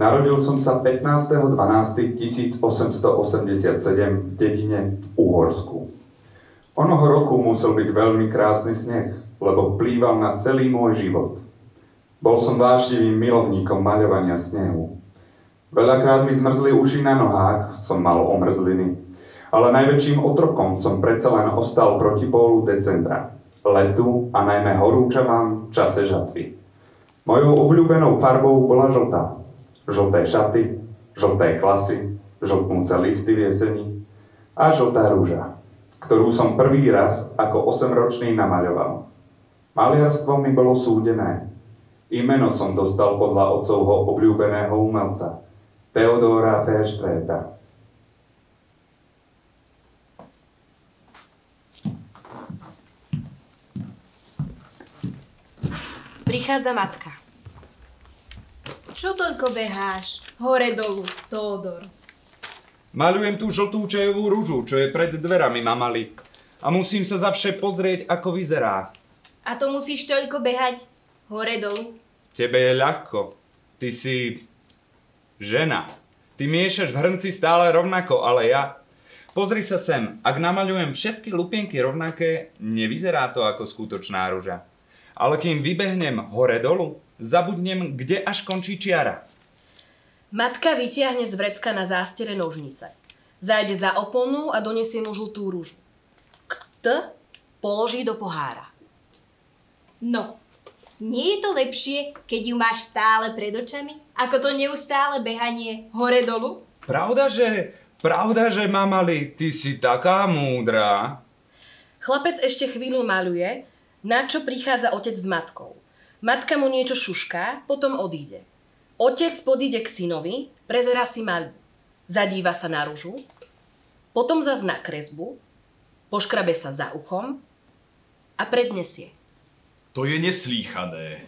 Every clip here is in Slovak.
Narodil som sa 15.12.1887 v dedine v Uhorsku. Onoho roku musel byť veľmi krásny sneh, lebo vplýval na celý môj život. Bol som vášnivým milovníkom maľovania snehu. Veľakrát mi zmrzli uši na nohách, som mal omrzliny, ale najväčším otrokom som predsa len ostal proti pólu decembra, letu a najmä horúčavám v čase žatvy. Mojou obľúbenou farbou bola žltá. Žlté šaty, žlté klasy, žltnúce listy v jeseni a žltá rúža, ktorú som prvý raz ako 8-ročný namaľoval. Maliarstvo mi bolo súdené. I meno som dostal podľa otcovho obľúbeného umelca, Theodora Versträta. Prichádza matka. Čo toľko beháš? Hore dolu, Tódor. Maľujem tú žltú čajovú ružu, čo je pred dverami mamaly. A musím sa zavše pozrieť, ako vyzerá. A to musíš toľko behať? Hore dolu? Tebe je ľahko. Ty si... žena. Ty miešaš v hrnci stále rovnako, ale ja... Pozri sa sem, ak namaľujem všetky lupienky rovnaké, nevyzerá to ako skutočná ruža. Ale kým vybehnem hore dolu, zabudnem, kde až končí čiara. Matka vytiahne z vrecka na zástere nožnice. Zájde za oponu a donesie mu žltú ružu. Položí do pohára. No, nie je to lepšie, keď ju máš stále pred očami, ako to neustále behanie hore dolu? Pravda, že mamali, ty si taká múdra. Chlapec ešte chvíľu maľuje, na čo prichádza otec s matkou. Matka mu niečo šušká, potom odíde. Otec podíde k synovi, prezerá si maľbu. Zadíva sa na ružu, potom zas na kresbu, poškrabe sa za uchom a prednesie. To je neslýchané.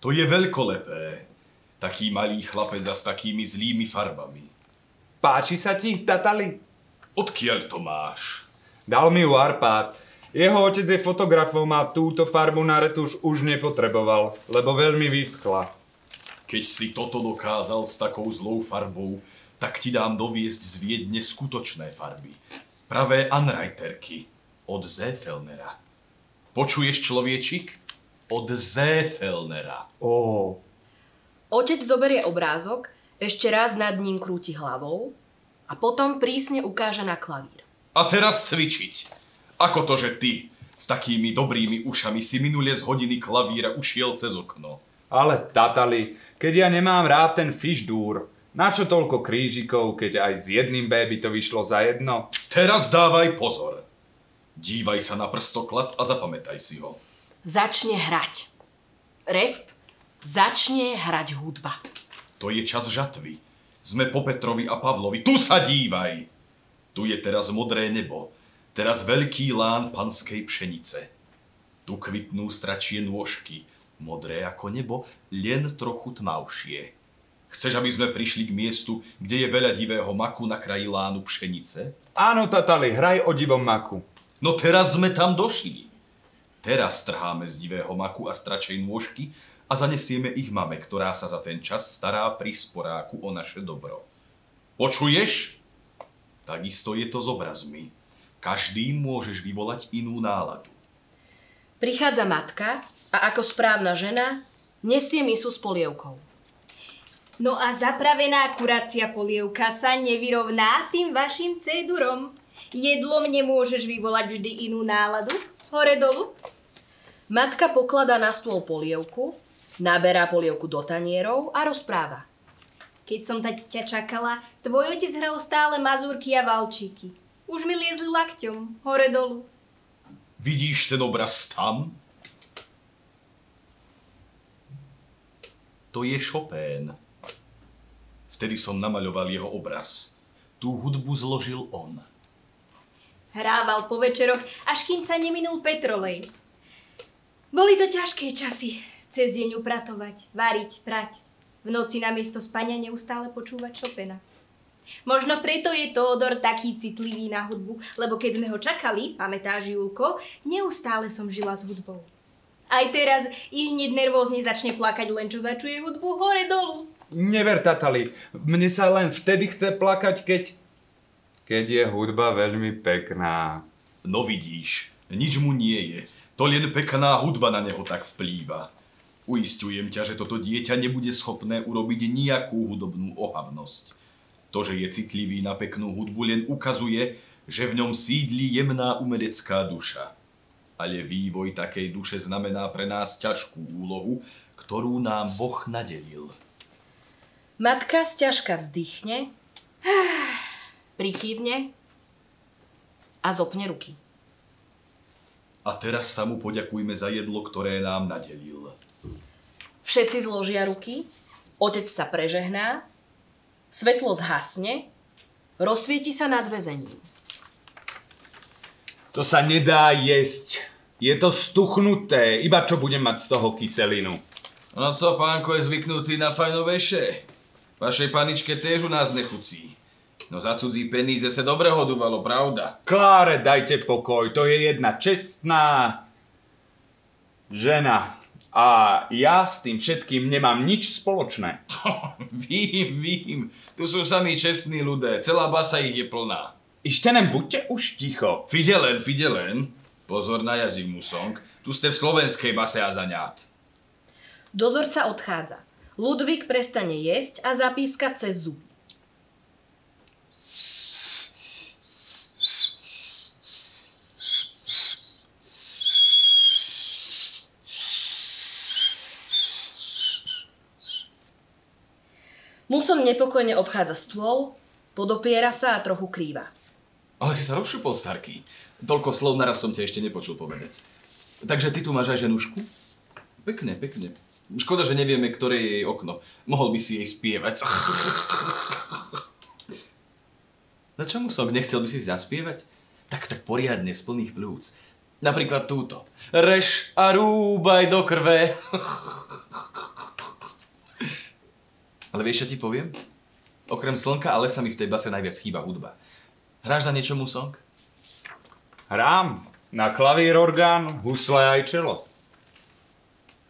To je veľkolepé. Taký malý chlapec a s takými zlými farbami. Páči sa ti, tatali? Odkiaľ to máš? Dal mi ju Arpád. Jeho otec je fotografom a túto farbu na retuš už nepotreboval, lebo veľmi vyschla. Keď si toto dokázal s takou zlou farbou, tak ti dám doviesť z Viedne skutočné farby. Pravé Anreiterky od Seefellnera. Počuješ, človečik? Od Seefellnera. Otec zoberie obrázok, ešte raz nad ním krúti hlavou a potom prísne ukáže na klavír. A teraz cvičiť. Ako to, že ty s takými dobrými ušami si minule z hodiny klavíra ušiel cez okno? Ale tatali, keď ja nemám rád ten fišdúr, na čo toľko krížikov, keď aj s jedným B by to vyšlo za jedno? Teraz dávaj pozor. Dívaj sa na prstoklad a zapamätaj si ho. Začne hrať. Resp, začne hrať hudba. To je čas žatvy. Sme po Petrovi a Pavlovi. Tu sa dívaj. Tu je teraz modré nebo. Teraz veľký lán panskej pšenice. Tu kvitnú stračie nôžky, modré ako nebo, len trochu tmavšie. Chceš, aby sme prišli k miestu, kde je veľa divého maku na kraji lánu pšenice? Áno, tatali, hraj o divom maku. No teraz sme tam došli. Teraz trháme z divého maku a stračej nôžky a zanesieme ich mame, ktorá sa za ten čas stará pri sporáku o naše dobro. Počuješ? Takisto je to s obrazmi. Každým môžeš vyvolať inú náladu. Prichádza matka a ako správna žena nesie misu s polievkou. No a zapravená kuracia polievka sa nevyrovná tým vašim cédurom. Jedlom nemôžeš vyvolať vždy inú náladu? Hore dolu? Matka pokladá na stôl polievku, naberá polievku do tanierov a rozpráva. Keď som ťa čakala, tvoj otec hral stále mazúrky a valčíky. Už mi liezli lakťom, hore dolu. Vidíš ten obraz tam? To je Chopin. Vtedy som namaľoval jeho obraz. Tú hudbu zložil on. Hrával po večeroch, až kým sa neminul petrolej. Boli to ťažké časy. Cez deň upratovať, variť, prať. V noci namiesto spania neustále počúvať Chopina. Možno preto je Tódor taký citlivý na hudbu, lebo keď sme ho čakali, pamätáš, Julko, neustále som žila s hudbou. Aj teraz i hneď nervózne začne plakať, len čo začuje hudbu hore dolu. Never, Tatali, mne sa len vtedy chce plakať, keď je hudba veľmi pekná. No vidíš, nič mu nie je. To len pekná hudba na neho tak vplýva. Uisťujem ťa, že toto dieťa nebude schopné urobiť nejakú hudobnú ohavnosť. To, že je citlivý na peknú hudbu, len ukazuje, že v ňom sídli jemná umelecká duša. Ale vývoj takej duše znamená pre nás ťažkú úlohu, ktorú nám Boh nadelil. Matka sťažka vzdychne, prikývne a zopne ruky. A teraz sa mu poďakujme za jedlo, ktoré nám nadelil. Všetci zložia ruky, otec sa prežehná, svetlo zhasne, rozsvieti sa nad väzením. To sa nedá jesť. Je to stuchnuté, iba čo budem mať z toho kyselinu. No co, pánko je zvyknutý na fajnovejšie? Vašej paničke tiež u nás nechucí. No za cudzí peníze sa dobre hoduvalo, pravda? Kláre, dajte pokoj, to je jedna čestná žena. A ja s tým všetkým nemám nič spoločné. Vím. Tu sú sami čestní ľudia, celá basa ich je plná. Ištenem, buďte už ticho. Fidelen. Pozor na jazyk, musong. Tu ste v slovenskej base a zaňát. Dozorca odchádza. Ludvík prestane jesť a zapíska cez zuby. Muson nepokojne obchádza stôl, podopiera sa a trochu krýva. Ale si sa rozšupol, starký. Toľko slov naraz som ťa ešte nepočul povedať. Takže ty tu máš aj ženušku? Pekne. Škoda, že nevieme, ktoré je jej okno. Mohol by si jej spievať. Na čo, Musong, nechcel by si zaspievať? Tak poriadne, z plných plúc. Napríklad túto. Rež a rúbaj do krve. Ale vieš, čo ti poviem? Okrem slnka a lesa mi v tej base najviac chýba hudba. Hráš na niečo, Musong? Hrám na klavír, orgán, husle aj čelo.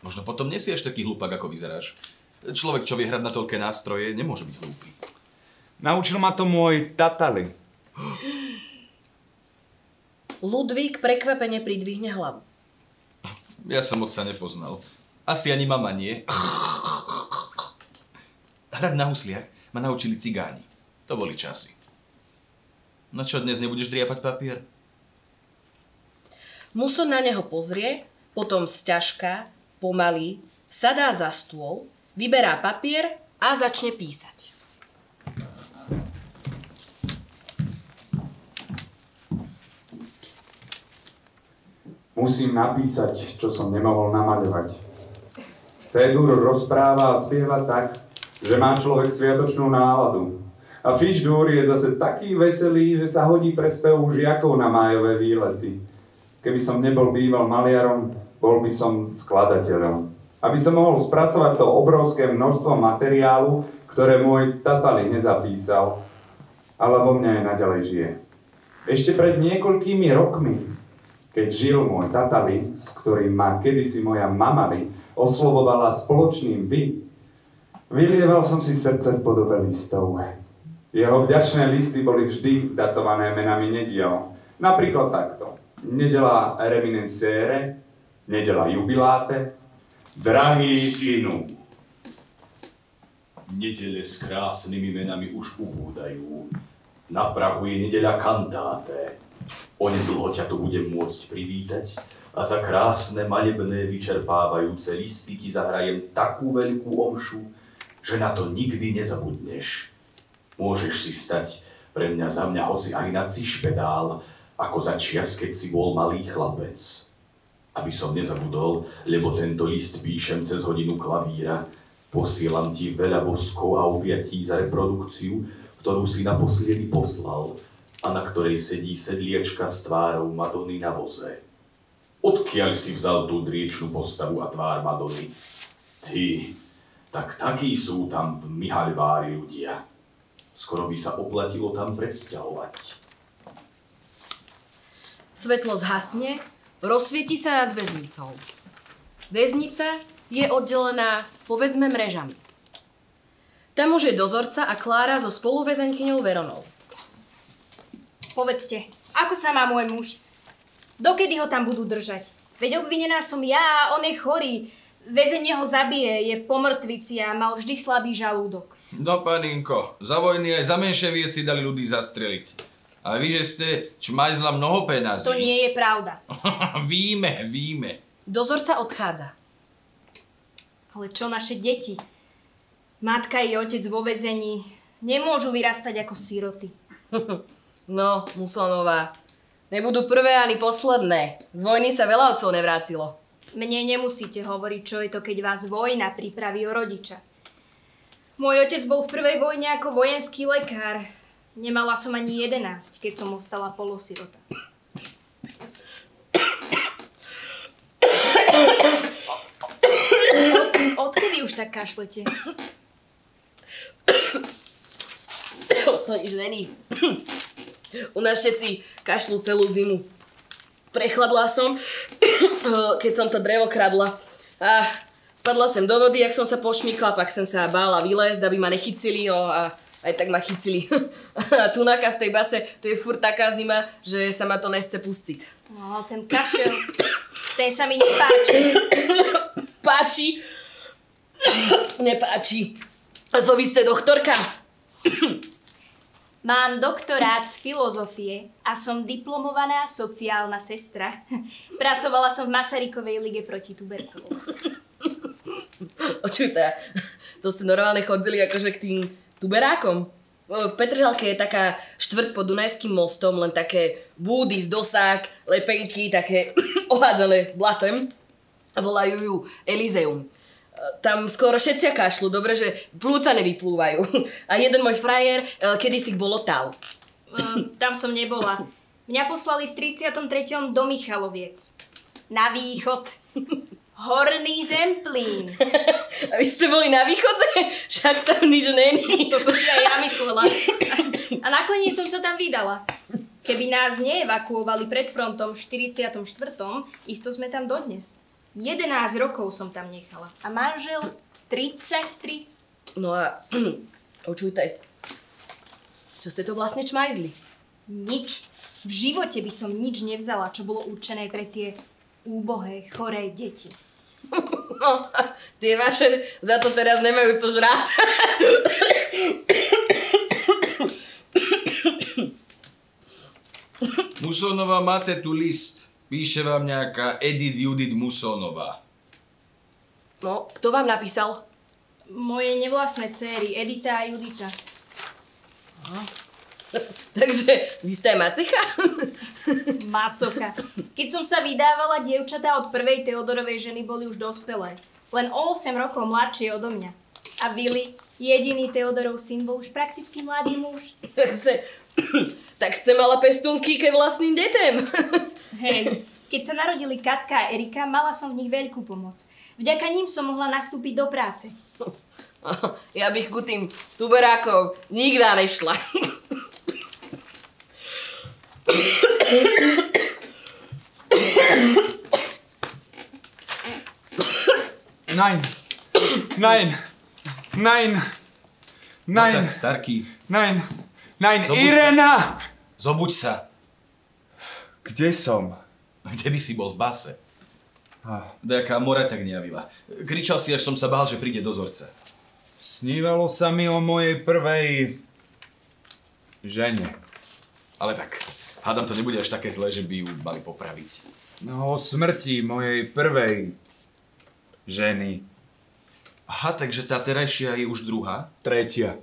Možno potom nesieš taký hlupák, ako vyzeráš. Človek, čo vie hrať na toľké nástroje, nemôže byť hlúpy. Naučil ma to môj Tatali. Ludvík prekvapene pridvihne hlavu. Ja som otca nepoznal. Asi ani mama nie. Hrať na husliach ma naučili cigáni. To boli časy. No čo, dnes nebudeš driapať papier? Muson na neho pozrie, potom sťažka, pomaly, sadá za stôl, vyberá papier a začne písať. Musím napísať, čo som nemohol namaľovať. C-dur rozpráva a spieva tak, že má človek sviatočnú náladu. A Fiš-dur je zase taký veselý, že sa hodí pre spev žiakov na májové výlety. Keby som nebol býval maliarom, bol by som skladateľom. Aby som mohol spracovať to obrovské množstvo materiálu, ktoré môj Tatali nezapísal, ale vo mňa aj naďalej žije. Ešte pred niekoľkými rokmi, keď žil môj Tatali, s ktorým ma kedysi moja mamali oslovovala spoločným vy, vylieval som si srdce v podobe listov. Jeho vďačné listy boli vždy datované menami nediel. Napríklad takto. Nedela reminiscere, nedela jubiláte, drahý synu. Nedele s krásnymi menami už ubúdajú. Na prahu je nedeľa kantáte. Onedlho ťa tu budem môcť privítať a za krásne malebné vyčerpávajúce listy ti zahrajem takú veľkú omšu, že na to nikdy nezabudneš. Môžeš si stať pre mňa za mňa hoci aj na cišpedál, ako za čias, keď si bol malý chlapec. Aby som nezabudol, lebo tento list píšem cez hodinu klavíra, posielam ti veľa boskov a objatí za reprodukciu, ktorú si naposledy poslal a na ktorej sedí sedliečka s tvárou Madony na voze. Odkiaľ si vzal tú driečnú postavu a tvár Madony? Ty, tak takí sú tam v Mihalvári ľudia. Skoro by sa oplatilo tam presťahovať. Svetlo zhasne, rozsvieti sa nad väznicou. Väznica je oddelená, povedzme, mrežami. Tam už je dozorca a Klára so spoluväzenkyňou Veronou. Povedzte, ako sa má môj muž? Dokedy ho tam budú držať? Veď obvinená som ja a on je chorý. Väzenie ho zabije, je po mŕtvici a mal vždy slabý žalúdok. No, paninko, za vojny aj za menšie veci dali ľudí zastreliť. A vy, že ste čmajzla mnoho peňazí. To nie je pravda. Víme. Dozorca odchádza. Ale čo naše deti? Matka i otec vo väzení nemôžu vyrastať ako siroty. No, Musonová, nebudú prvé ani posledné. Z vojny sa veľa otcov nevrátilo. Mne nemusíte hovoriť, čo je to, keď vás vojna pripraví o rodiča. Môj otec bol v prvej vojne ako vojenský lekár. Nemala som ani 11, keď som ostala polosirota. Odkedy už tak kašlete? To nič není. U nás všetci kašľú celú zimu. Prechladla som, keď som to drevo kradla. A spadla sem do vody, jak som sa pošmykla, pak som sa bála vylezť, aby ma nechycili, no a aj tak ma chycili. A tunaka v tej base, to je furt taká zima, že sa ma to nechce pustiť. No, ten kašel, ten sa mi nepáči. Páči? Nepáči. A vy ste doktorka? Mám doktorát z filozofie a som diplomovaná sociálna sestra. Pracovala som v Masarykovej lige proti tuberkulóze. Očujte, to ste normálne chodzili akože k tým tuberákom. V Petržalke je taká štvrť pod Dunajským mostom, len také búdy z dosák, lepenky, také ohádzané blatem. Volajú ju Elizeum. Tam skoro všetci kašľú, dobre, že plúca nevyplúvajú. A jeden môj frajer kedysi bol Otav. Tam som nebola. Mňa poslali v 33. do Michaloviec. Na východ. Horný Zemplín. A vy ste boli na východe? Však tam nič není. To som si aj ja myslela. A nakoniec som sa tam vydala. Keby nás neevakuovali pred frontom v 44., isto sme tam dodnes. 11 rokov som tam nechala. A manžel 33. No a počujte, čo ste to vlastne čmajzli? Nič. V živote by som nič nevzala, čo bolo určené pre tie úbohé, choré deti. No, tie vaše za to teraz nemajú co žrať. Musonová, máte tu list. Píše vám nejaká Edith Judith Musonová. No, kto vám napísal? Moje nevlastné céry, Edita a Judita. Takže vy ste aj macicha? Macocha. Keď som sa vydávala, dievčatá od prvej Teodorovej ženy boli už dospelé. Len o 8 rokov mladšie odo mňa. A Willy, jediný Teodorov syn, bol už prakticky mladý muž. Tak chce mala pestúnky ke vlastným detem. Hej, keď sa narodili Katka a Erika, mala som v nich veľkú pomoc. Vďaka ním som mohla nastúpiť do práce. Ja bych ku tým tuberákov nikdy nešla. Nein. No tak, starký. Nein, Zobuď Irena! Zobuď sa. Kde som? Kde by si bol v base? Dajaká mora tak nejavila. Kričal si, až som sa bál, že príde dozorca. Snívalo sa mi o mojej prvej žene. Ale tak, hádam, to nebude až také zlé, že by ju mali popraviť. No, o smrti mojej prvej ženy. Aha, takže tá terajšia je už druhá? Tretia.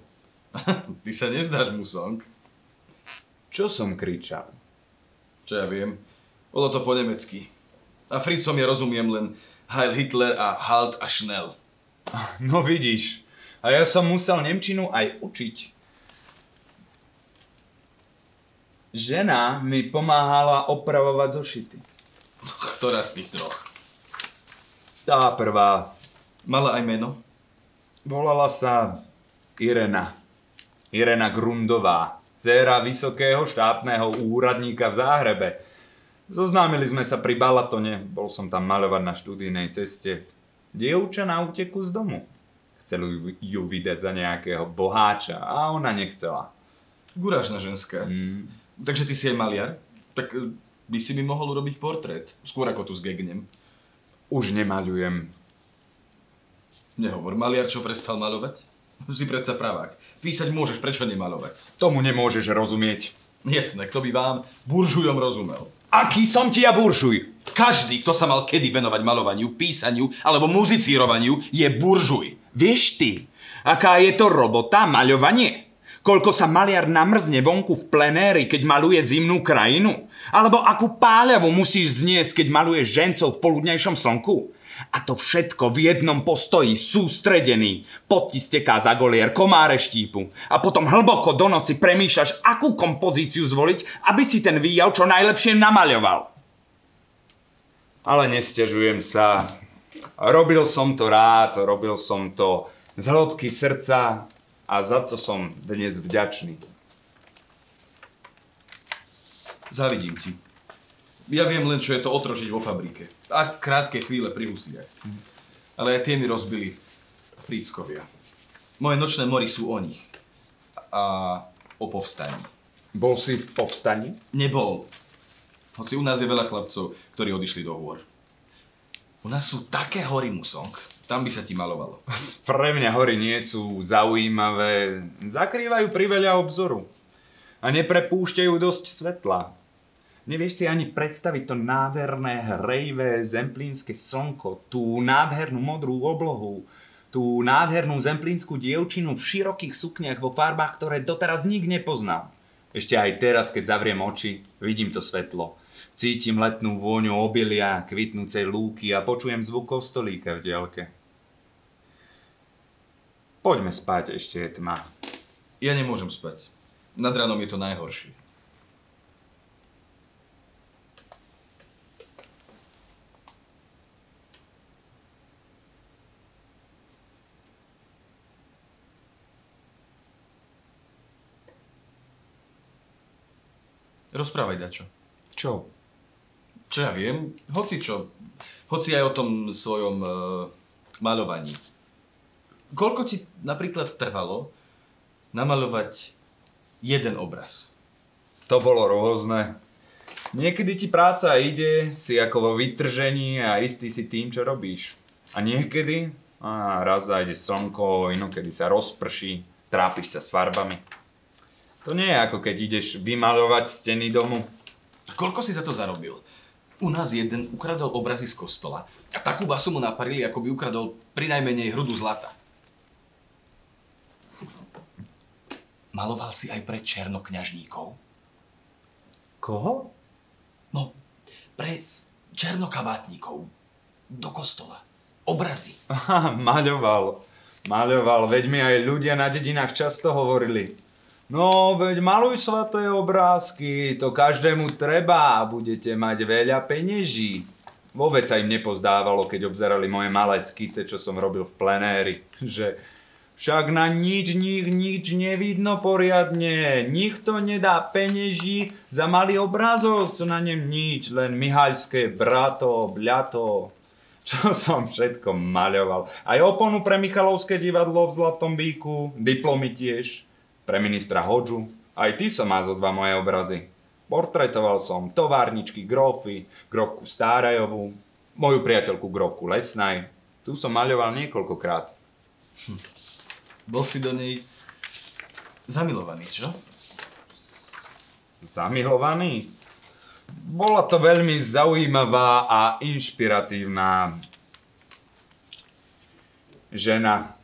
Ty sa nezdáš, Musong. Čo som kričal? Čo ja viem. Bolo to po nemecky. A Fritzom ja rozumiem len Heil Hitler a Halt a Schnell. No vidíš. A ja som musel nemčinu aj učiť. Žena mi pomáhala opravovať zošity. Ktorá z tých troch? Tá prvá. Mala aj meno? Volala sa Irena. Irena Grundová, dcéra vysokého štátneho úradníka v Záhrebe. Zoznámili sme sa pri Balatone, bol som tam maľovať na študijnej ceste. Dievča na úteku z domu. Chceli ju vydať za nejakého boháča a ona nechcela. Gurážna ženská. Takže ty si aj maliar? Tak by si mi mohol urobiť portrét. Skôr ako tu zgegnem. Už nemaľujem. Nehovor, maliar čo prestal maľovať? Si predsa pravák. Písať môžeš, prečo nemaľovať? Tomu nemôžeš rozumieť. Jasné, kto by vám, buržujom, rozumel. Aký som ti ja buržuj? Každý, kto sa mal kedy venovať maľovaniu, písaniu alebo muzicírovaniu, je buržuj. Vieš ty, aká je to robota, maľovanie? Koľko sa maliar namrzne vonku v plenéri, keď maluje zimnú krajinu? Alebo akú páľavu musíš zniesť, keď maluješ žencov v poludnejšom slnku? A to všetko v jednom postoji, sústredený. Pot ti steká za golier, komáre štípu. A potom hlboko do noci premýšľaš, akú kompozíciu zvoliť, aby si ten výjav čo najlepšie namaľoval. Ale nesťažujem sa. Robil som to rád, robil som to z hĺbky srdca a za to som dnes vďačný. Závidím ti. Ja viem len, čo je to otročiť vo fabrike. A krátke chvíle pri husliach. Ale aj tie mi rozbili fríckovia. Moje nočné mory sú o nich. A o povstaní. Bol si v povstaní? Nebol. Hoci u nás je veľa chlapcov, ktorí odišli do hôr. U nás sú také hory, Musong. Tam by sa ti malovalo. Pre mňa hory nie sú zaujímavé. Zakrývajú priveľa obzoru. A neprepúšťajú dosť svetla. Nevieš si ani predstaviť to nádherné, hrejvé, zemplínske slnko, tú nádhernú modrú oblohu, tú nádhernú zemplínsku dievčinu v širokých sukniach vo farbách, ktoré doteraz nik nepoznal. Ešte aj teraz, keď zavriem oči, vidím to svetlo. Cítim letnú vôňu obilia, kvitnúcej lúky a počujem zvuk kostolíka v diaľke. Poďme spať, ešte je tma. Ja nemôžem spať. Nad ránom je to najhoršie. Rozprávaj, dačo. Čo? Čo ja viem? Hoci čo. Hoci aj o tom svojom maľovaní. Koľko ti napríklad trvalo namaľovať jeden obraz? To bolo rôzne. Niekedy ti práca ide, si ako vo vytržení a istý si tým, čo robíš. A niekedy, raz zajde slnko, inokedy sa rozprší, trápiš sa s farbami. To nie je ako keď ideš vymaľovať steny domu. A koľko si za to zarobil? U nás jeden ukradol obrazy z kostola a takú basu mu naparili, ako by ukradol prinajmenej hrudu zlata. Maloval si aj pre černokňažníkov? Koho? No, pre černokabátníkov. Do kostola. Obrazy. Aha, maľoval. Veď mi aj ľudia na dedinách často hovorili. No, veď maluj svaté obrázky, to každému treba a budete mať veľa peňeží. Vôbec sa im nepozdávalo, keď obzerali moje malé skice, čo som robil v plenéri. Že však na nič nevidno poriadne, nikto nedá peňeží za malý obrázok, co na ňom nič, len Mihaľské brato, bľato. Čo som všetko maľoval. Aj oponu pre Michalovské divadlo v Zlatom bíku, diplomy tiež. Pre ministra Hodžu. Aj ty som mal zo 2 moje obrazy. Portretoval som továrničky Grófy, Grófku Stárajovú, moju priateľku Grófku Lesnaj. Tu som maľoval niekoľkokrát. Bol si do nej zamilovaný, čo? Zamilovaný? Bola to veľmi zaujímavá a inšpiratívna žena.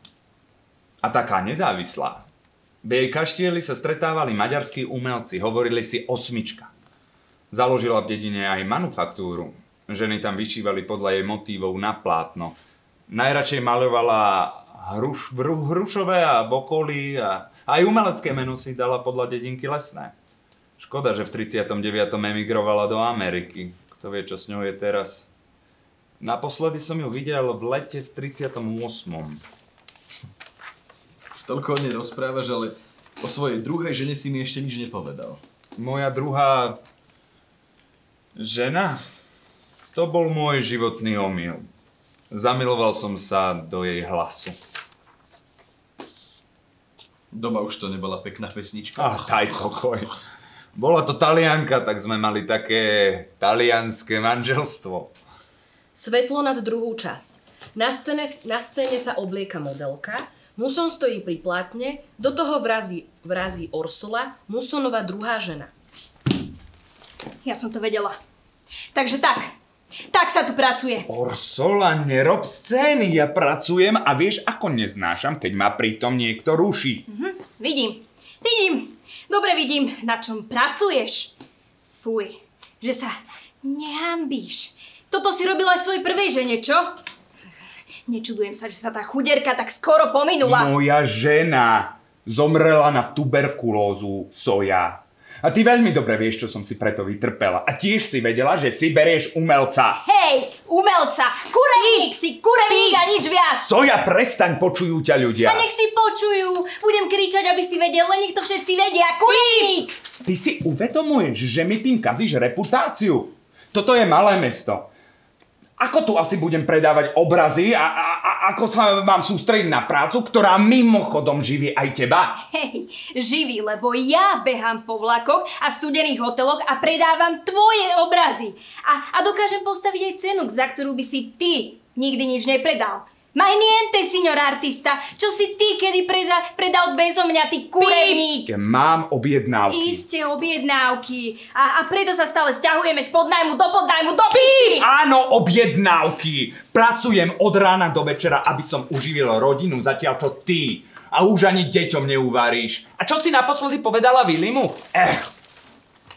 A taká nezávislá. V jej kaštieli sa stretávali maďarskí umelci, hovorili si osmička. Založila v dedine aj manufaktúru. Ženy tam vyšívali podľa jej motívov na plátno. Najradšej maľovala hrušové a bokoly a aj umelecké meno si dala podľa dedinky Lesné. Škoda, že v 39. emigrovala do Ameriky. Kto vie, čo s ňou je teraz. Naposledy som ju videl v lete v 38. Toľko o nej rozprávaš, ale o svojej druhej žene si mi ešte nič nepovedal. Moja druhá žena? To bol môj životný omyl. Zamiloval som sa do jej hlasu. Doma už to nebola pekná pesnička. Daj pokoj. Bola to Talianka, tak sme mali také talianské manželstvo. Svetlo nad druhú časť. Na scéne sa oblieka modelka, Muson stojí pri plátne, do toho vrazí Ursula, Musonova druhá žena. Ja som to vedela. Takže tak sa tu pracuje. Ursula, nerob scény, ja pracujem a vieš, ako neznášam, keď ma pritom niekto ruší. Vidím. Dobre vidím, na čom pracuješ. Fuj, že sa nehanbíš. Toto si robila aj svojej prvej žene, čo? Nečudujem sa, že sa tá chuderka tak skoro pominula. Moja žena zomrela na tuberkulózu, Soja. A ty veľmi dobre vieš, čo som si preto vytrpela. A tiež si vedela, že si berieš umelca. Hej, umelca! Kurevík si, kurevík a nič viac! Soja, prestaň, počujú ťa ľudia. A nech si počujú. Budem kričať, aby si vedel, len nech to všetci vedia. Kurevík! Ty si uvedomuješ, že mi tým kazíš reputáciu? Toto je malé mesto. Ako tu asi budem predávať obrazy a ako sa mám sústrediť na prácu, ktorá mimochodom živí aj teba? Hej, živí, lebo ja behám po vlakoch a studených hoteloch a predávam tvoje obrazy. A dokážem postaviť aj cenu, za ktorú by si ty nikdy nič nepredal. Ma niente, signor artista, čo si ty kedy predal bezo mňa, ty kurevník? Mám objednávky. Iste objednávky. A preto sa stále sťahujeme z podnájmu do podnájmu do piči! Áno, objednávky. Pracujem od rána do večera, aby som uživil rodinu, zatiaľ čo ty. A už ani deťom neuvaríš. A čo si naposledy povedala Vilimu?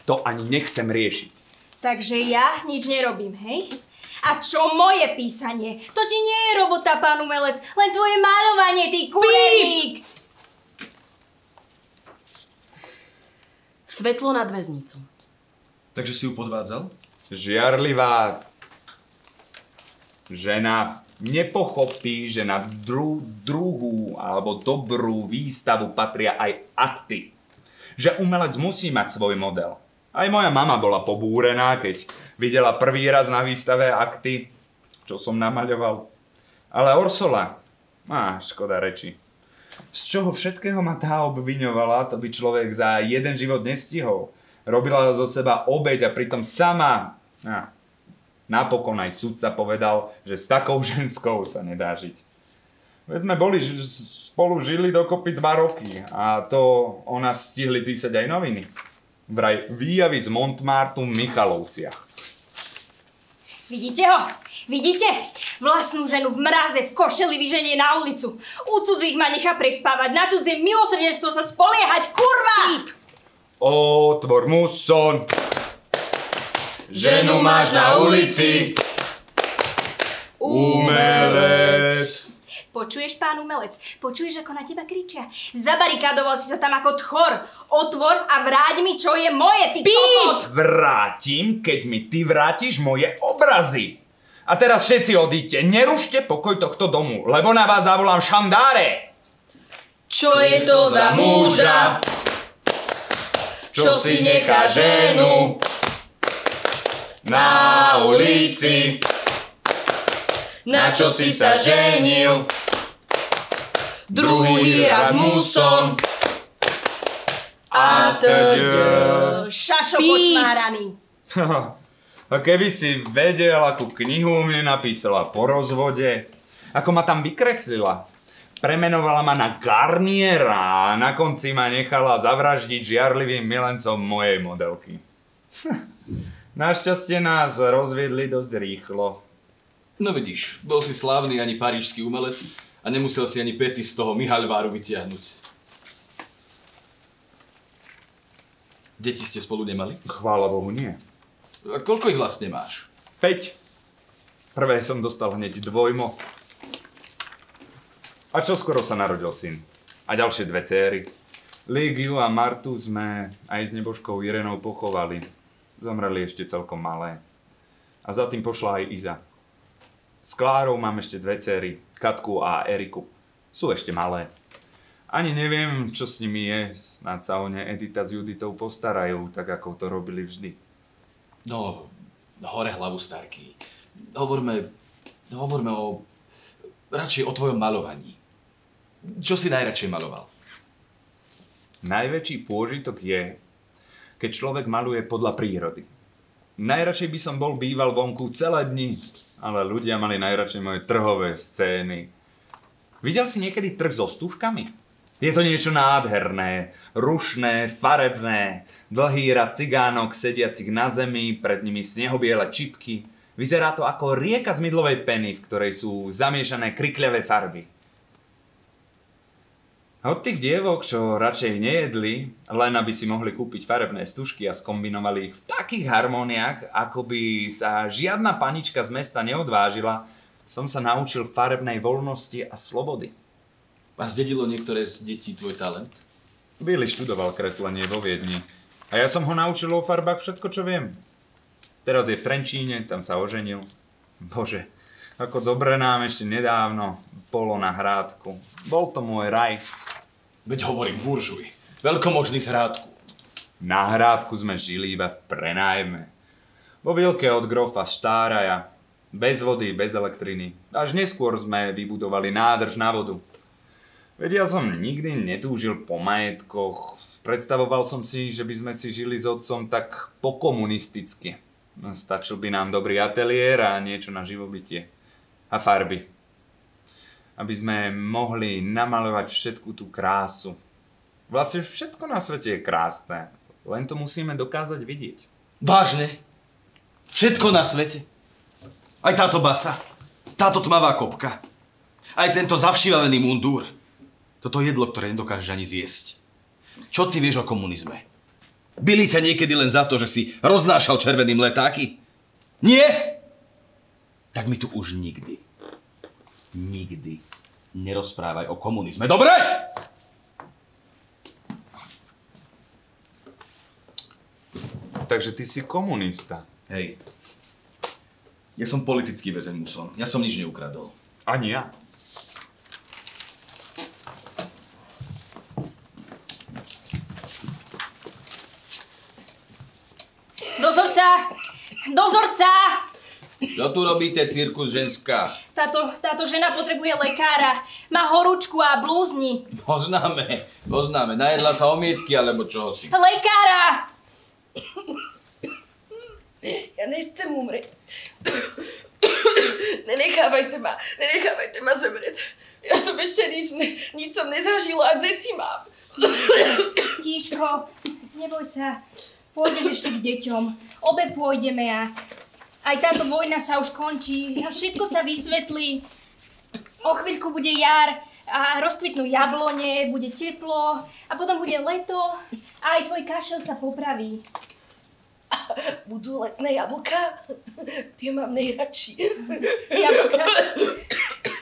To ani nechcem riešiť. Takže ja nič nerobím, hej? A čo moje písanie? To ti nie je robota, pán umelec, len tvoje maľovanie, ty kurevník! Svetlo nad väznicu. Takže si ju podvádzal? Žiarlivá žena nepochopí, že na druhú alebo dobrú výstavu patria aj akty. Že umelec musí mať svoj model. Aj moja mama bola pobúrená, keď videla prvý raz na výstave akty, čo som namaľoval. Ale Ursula, škoda reči. Z čoho všetkého ma tá obviňovala, to by človek za jeden život nestihol. Robila zo seba obeť a pritom sama. Napokon aj sudca povedal, že s takou ženskou sa nedá žiť. Veď sme spolu žili dokopy 2 roky a to o nás stihli písať aj noviny. Vraj výjavy z Montmartu v Michalovciach. Vidíte ho? Vidíte? Vlastnú ženu v mraze, v košeli vyženie na ulicu. U cudzích ma nechá prespávať, na cudzie milosrdenstvo sa spoliehať, kurva! Otvor Muson. Ženu máš na ulici. Umelec. Počuješ, pán umelec? Počuješ, ako na teba kričia? Zabarikádoval si sa tam ako tchor. Otvor a vráť mi, čo je moje, ty kokot! Vrátim, keď mi ty vrátiš moje obrazy. A teraz všetci odíďte, nerušte pokoj tohto domu, lebo na vás zavolám šandáre. Čo je to za muža? Čo si nechá ženu na ulici? Na čo si sa ženil? Druhý raz Muson. A Šašo počmáraný. A keby si vedel, akú knihu mne napísala po rozvode, ako ma tam vykreslila. Premenovala ma na Garniera a na konci ma nechala zavraždiť žiarlivým milencom mojej modelky. Našťastie nás rozviedli dosť rýchlo. No vidíš, bol si slávny ani parížský umelec a nemusel si ani pety z toho Mihaľváru vytiahnuť. Deti ste spolu nemali? Chvála Bohu, nie. A koľko ich vlastne máš? 5. Prvé som dostal hneď 2. A čoskoro sa narodil syn. A ďalšie 2 céry. Ligiu a Martu sme aj s nebožkou Irenou pochovali. Zomreli ešte celkom malé. A za tým pošla aj Iza. S Klárou mám ešte 2 céry, Katku a Eriku. Sú ešte malé. Ani neviem, čo s nimi je. Snáď sa o ne Edita s Juditou postarajú, tak ako to robili vždy. No, hore hlavu, starky. Hovorme radšej o tvojom malovaní. Čo si najradšej maloval? Najväčší pôžitok je, keď človek maluje podľa prírody. Najradšej by som bol býval vonku celé dni, ale ľudia mali najradšej moje trhové scény. Videl si niekedy trh so stužkami? Je to niečo nádherné, rušné, farebné, dlhý rad cigánok sediacich na zemi, pred nimi snehobiele čipky. Vyzerá to ako rieka z mydlovej peny, v ktorej sú zamiešané krikľavé farby. A od tých dievok, čo radšej nejedli, len aby si mohli kúpiť farebné stužky a skombinovali ich v takých harmóniách, ako by sa žiadna panička z mesta neodvážila, som sa naučil farebnej voľnosti a slobody. A zdedilo niektoré z detí tvoj talent? Billy študoval kreslenie vo Viedni a ja som ho naučil o farbách všetko, čo viem. Teraz je v Trenčíne, tam sa oženil. Bože, ako dobre nám ešte nedávno bolo na Hrádku. Bol to môj raj. Veď hovorím buržuj. Veľkomožný z Hrádku. Na Hrádku sme žili iba v prenájme. Vo Vilke od grofa Štáraja. Bez vody, bez elektriny. Až neskôr sme vybudovali nádrž na vodu. Veď ja som nikdy netúžil po majetkoch. Predstavoval som si, že by sme si žili s otcom tak pokomunisticky. Stačil by nám dobrý ateliér a niečo na živobytie. A farby. Aby sme mohli namaľovať všetku tú krásu. Vlastne všetko na svete je krásne. Len to musíme dokázať vidieť. Vážne? Všetko na svete? Aj táto basa? Táto tmavá kopka? Aj tento zavšivavený mundúr? Toto jedlo, ktoré nedokážeš ani zjesť. Čo ty vieš o komunizme? Bili ťa niekedy len za to, že si roznášal červeným letáky? Nie? Tak mi tu už nikdy nerozprávaj o komunizme. Dobre? Takže ty si komunista. Hej. Ja som politický väzeň, Muson. Ja som nič neukradol. Ani ja. Dozorca! Dozorca! Čo tu robíte, cirkus ženská? Táto žena potrebuje lekára. Má horúčku a blúzni. Poznáme. Najedla sa omietky, alebo čoho si. Lekára! Ja nechcem umrieť. Nenechávajte ma zemrieť. Ja som ešte nič som nezažila a deti mám. Tíško, neboj sa. Pôjdeš ešte k deťom. Obe pôjdeme a aj táto vojna sa už končí. A všetko sa vysvetlí. O chvíľku bude jar a rozkvitnú jablone, bude teplo a potom bude leto a aj tvoj kašel sa popraví. Budú letné jablká? Tie mám najradšie.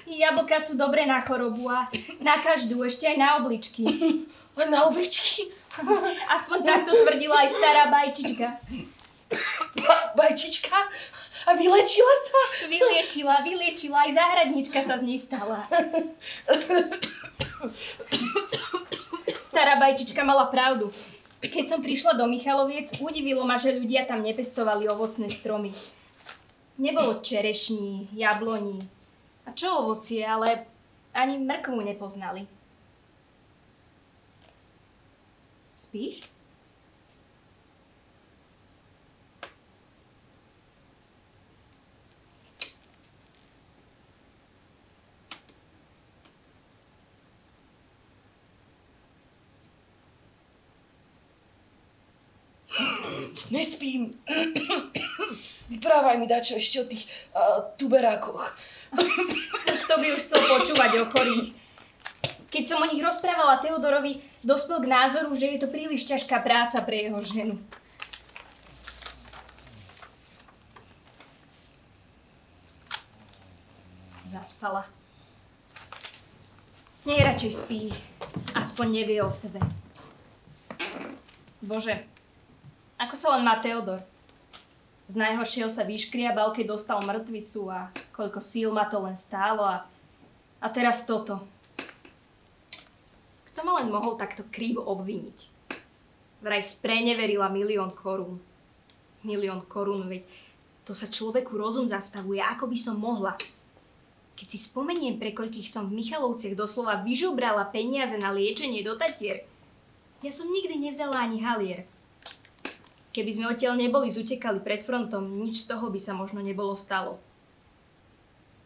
Jablká sú dobré na chorobu a na každú, ešte aj na obličky. Len na obličky? Aspoň takto tvrdila aj stará bajčička. Bajčička? A vylečila sa? Vyliečila, aj záhradnička sa z nej stala. Stará bajčička mala pravdu. Keď som prišla do Michaloviec, udivilo ma, že ľudia tam nepestovali ovocné stromy. Nebolo čerešní, jabloní. A čo ovocie, ale ani mrkvu nepoznali. Spíš? Nespím. Vyprávaj mi dačo ešte o tých tuberákoch. Kto by už chcel počúvať o chorých? Keď som o nich rozprávala Teodorovi, dospel k názoru, že je to príliš ťažká práca pre jeho ženu. Zaspala. Nech radšej spí. Aspoň nevie o sebe. Bože, ako sa len má Teodor? Z najhoršieho sa vyškriabal, keď dostal mŕtvicu a koľko síl ma to len stálo a teraz toto. Kto ma len mohol takto krivo obviniť? Vraj spreneverila 1 000 000 korún. 1 000 000 korún, veď to sa človeku rozum zastavuje, ako by som mohla. Keď si spomeniem, pre koľkých som v Michalovciach doslova vyžobrala peniaze na liečenie do Tatier. Ja som nikdy nevzala ani halier. Keby sme odtiaľ neboli zutekali pred frontom, nič z toho by sa možno nebolo stalo.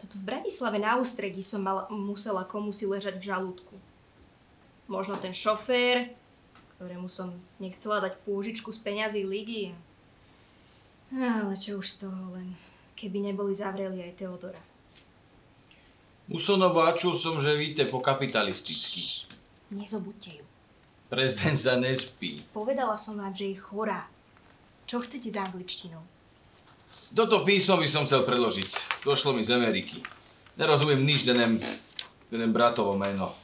Toto v Bratislave na ústredí som musela komusi ležať v žalúdku. Možno ten šofér, ktorému som nechcela dať pôžičku z peňazí ligy. Ale čo už z toho, len keby neboli zavreli aj Teodora. Musonováčul som, že víte po kapitalisticky. Nezobudte ju. Prezident sa nespí. Povedala som vám, že je chorá. Čo chcete s angličtinou? Toto písmo by som chcel preložiť. Došlo mi z Ameriky. Nerozumiem nič, denem bratovo meno.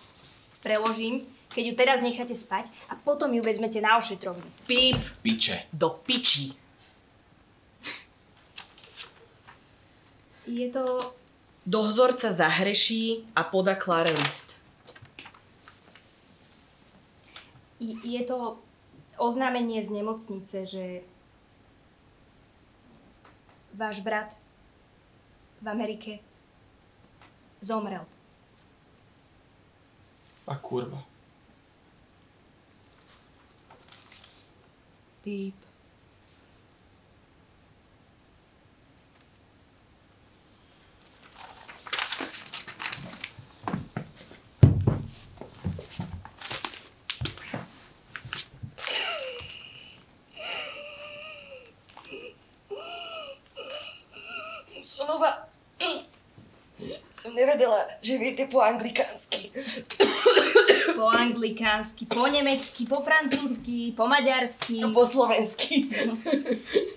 Preložím, keď ju teraz necháte spať a potom ju vezmete na ošetrovňu. Píp, Piče. do piči. Je to... Dozorca zahreší a podá Kláre list. Je to oznámenie z nemocnice, že váš brat v Amerike zomrel. A kurva. Píp. Sonova, som nevedela, že viete po anglikánsky. Po anglikánsky, po nemecky, po francúzsky, po maďarsky. Po slovensky.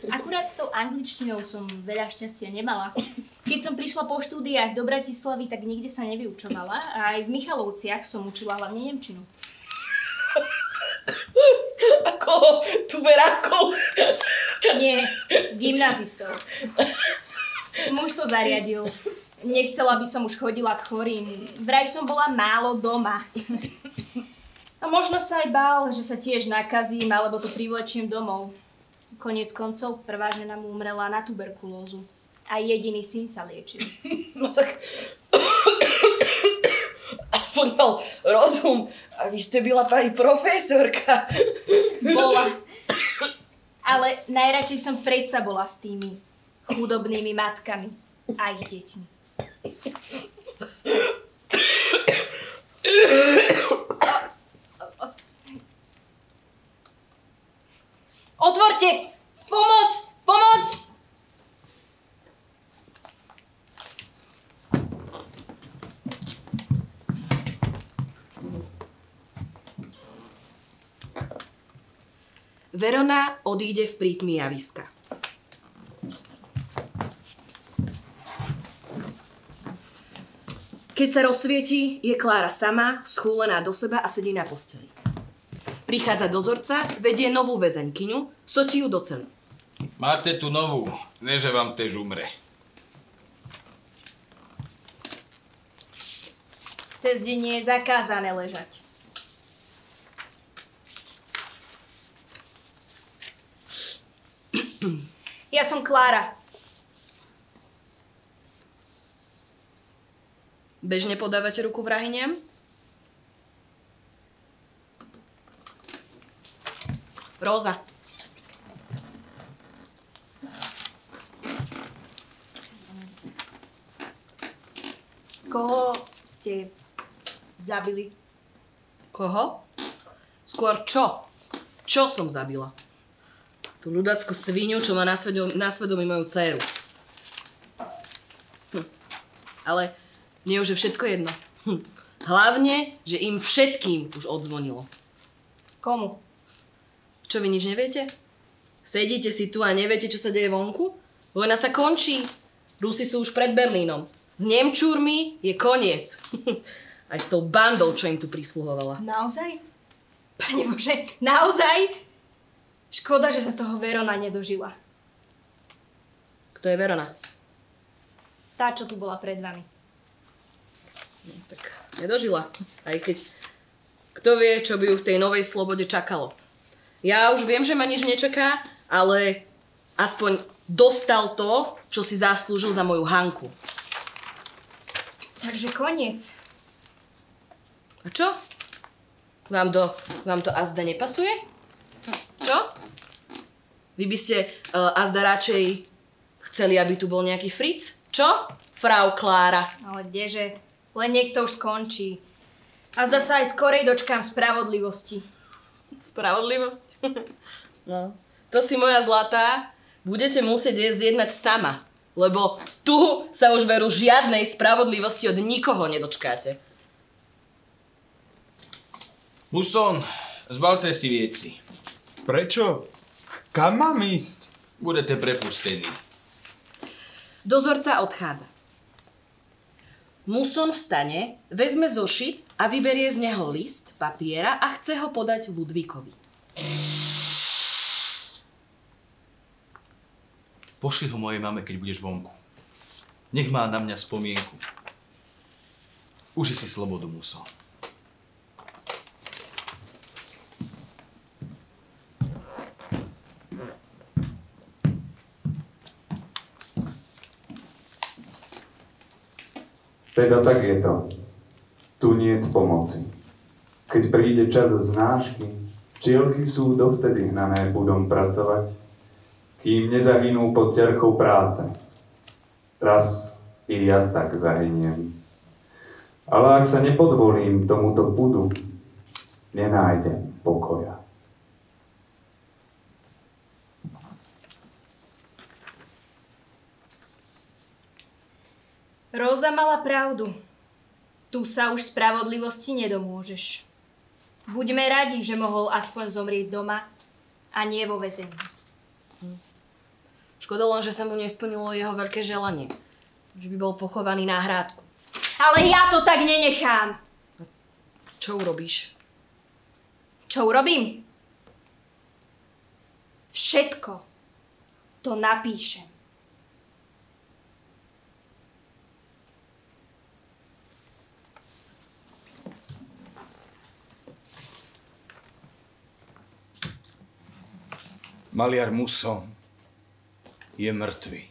Akurát s tou angličtinou som veľa šťastia nemala. Keď som prišla po štúdiách do Bratislavy, tak nikde sa nevyučovala a aj v Michalovciach som učila hlavne nemčinu. Ako tuberákov. Nie, gymnazistov. Muž to zariadil. Nechcela by som už chodila k chorým. Vraj som bola málo doma. A možno sa aj bál, že sa tiež nakazím, alebo to privlečiem domov. Koniec koncov, prvá žena mu umrela na tuberkulózu. A jediný syn sa liečil. No tak... Aspoň mal rozum. A vy ste byla pani profesorka. Bola. Ale najradšej som predsa bola s tými chudobnými matkami a ich deťmi. Otvorte! Pomoc! Pomoc! Verona odíde v prítmi javiska. Keď sa rozsvietí, je Klára sama, schúlená do seba a sedí na posteli. Prichádza dozorca, vedie novú väzenkyňu, sotí ju do cely. Máte tu novú, neže vám tež umre. Cez deň je zakázané ležať. Ja som Klára. Bežne podávate ruku vrahyniam? Róza. Koho ste zabili? Koho? Skôr čo? Čo som zabila? Tú ľudácku svinu, čo má na svedomí moju dcéru. Ale mne už je všetko jedno. Hlavne, že im všetkým už odzvonilo. Komu? Čo, vy nič neviete? Sedíte si tu a neviete, čo sa deje vonku? Vojna sa končí. Rusi sú už pred Berlínom. S Nemčúrmi je koniec. Aj s tou bandou, čo im tu prisluhovala. Naozaj? Pane Bože, naozaj? Škoda, že sa toho Verona nedožila. Kto je Verona? Tá, čo tu bola pred vami. No, tak nedožila. Aj keď kto vie, čo by ju v tej novej slobode čakalo. Ja už viem, že ma nič nečaká, ale aspoň dostal to, čo si zaslúžil za moju Hanku. Takže koniec. A čo? Vám to azda nepasuje? Čo? Vy by ste azda radšej chceli, aby tu bol nejaký Fritz? Čo? Frau Klára. Ale kdeže? Len nech to už skončí. A zdá sa aj skorej dočkám spravodlivosti. Spravodlivosť? No, to si moja zlatá, budete musieť zjednať sama. Lebo tu sa už veru žiadnej spravodlivosti od nikoho nedočkáte. Muson, zbalte si vieci. Prečo? Kam mám ísť? Budete prepustení. Dozorca odchádza. Muson vstane, vezme zošit a vyberie z neho list papiera a chce ho podať Ludvíkovi. Pošli ho mojej mame, keď budeš vonku. Nech má na mňa spomienku. Uži si slobodu, Muso. Teda tak je to. Tu niet pomoci. Keď príde čas znášky, včielky sú dovtedy hnané budom pracovať, kým nezahynú pod ťarchou práce. Raz i ja tak zahyniem. Ale ak sa nepodvolím tomuto pudu, nenájdem pokoja. Róza mala pravdu. Tu sa už spravodlivosti nedomôžeš. Buďme radi, že mohol aspoň zomrieť doma a nie vo väzení. Škoda len, že sa mu nesplnilo jeho veľké želanie. Že by bol pochovaný na hrádku. Ale ja to tak nenechám. Čo urobíš? Čo urobím? Všetko to napíšem. Maliar Muso je mŕtvy.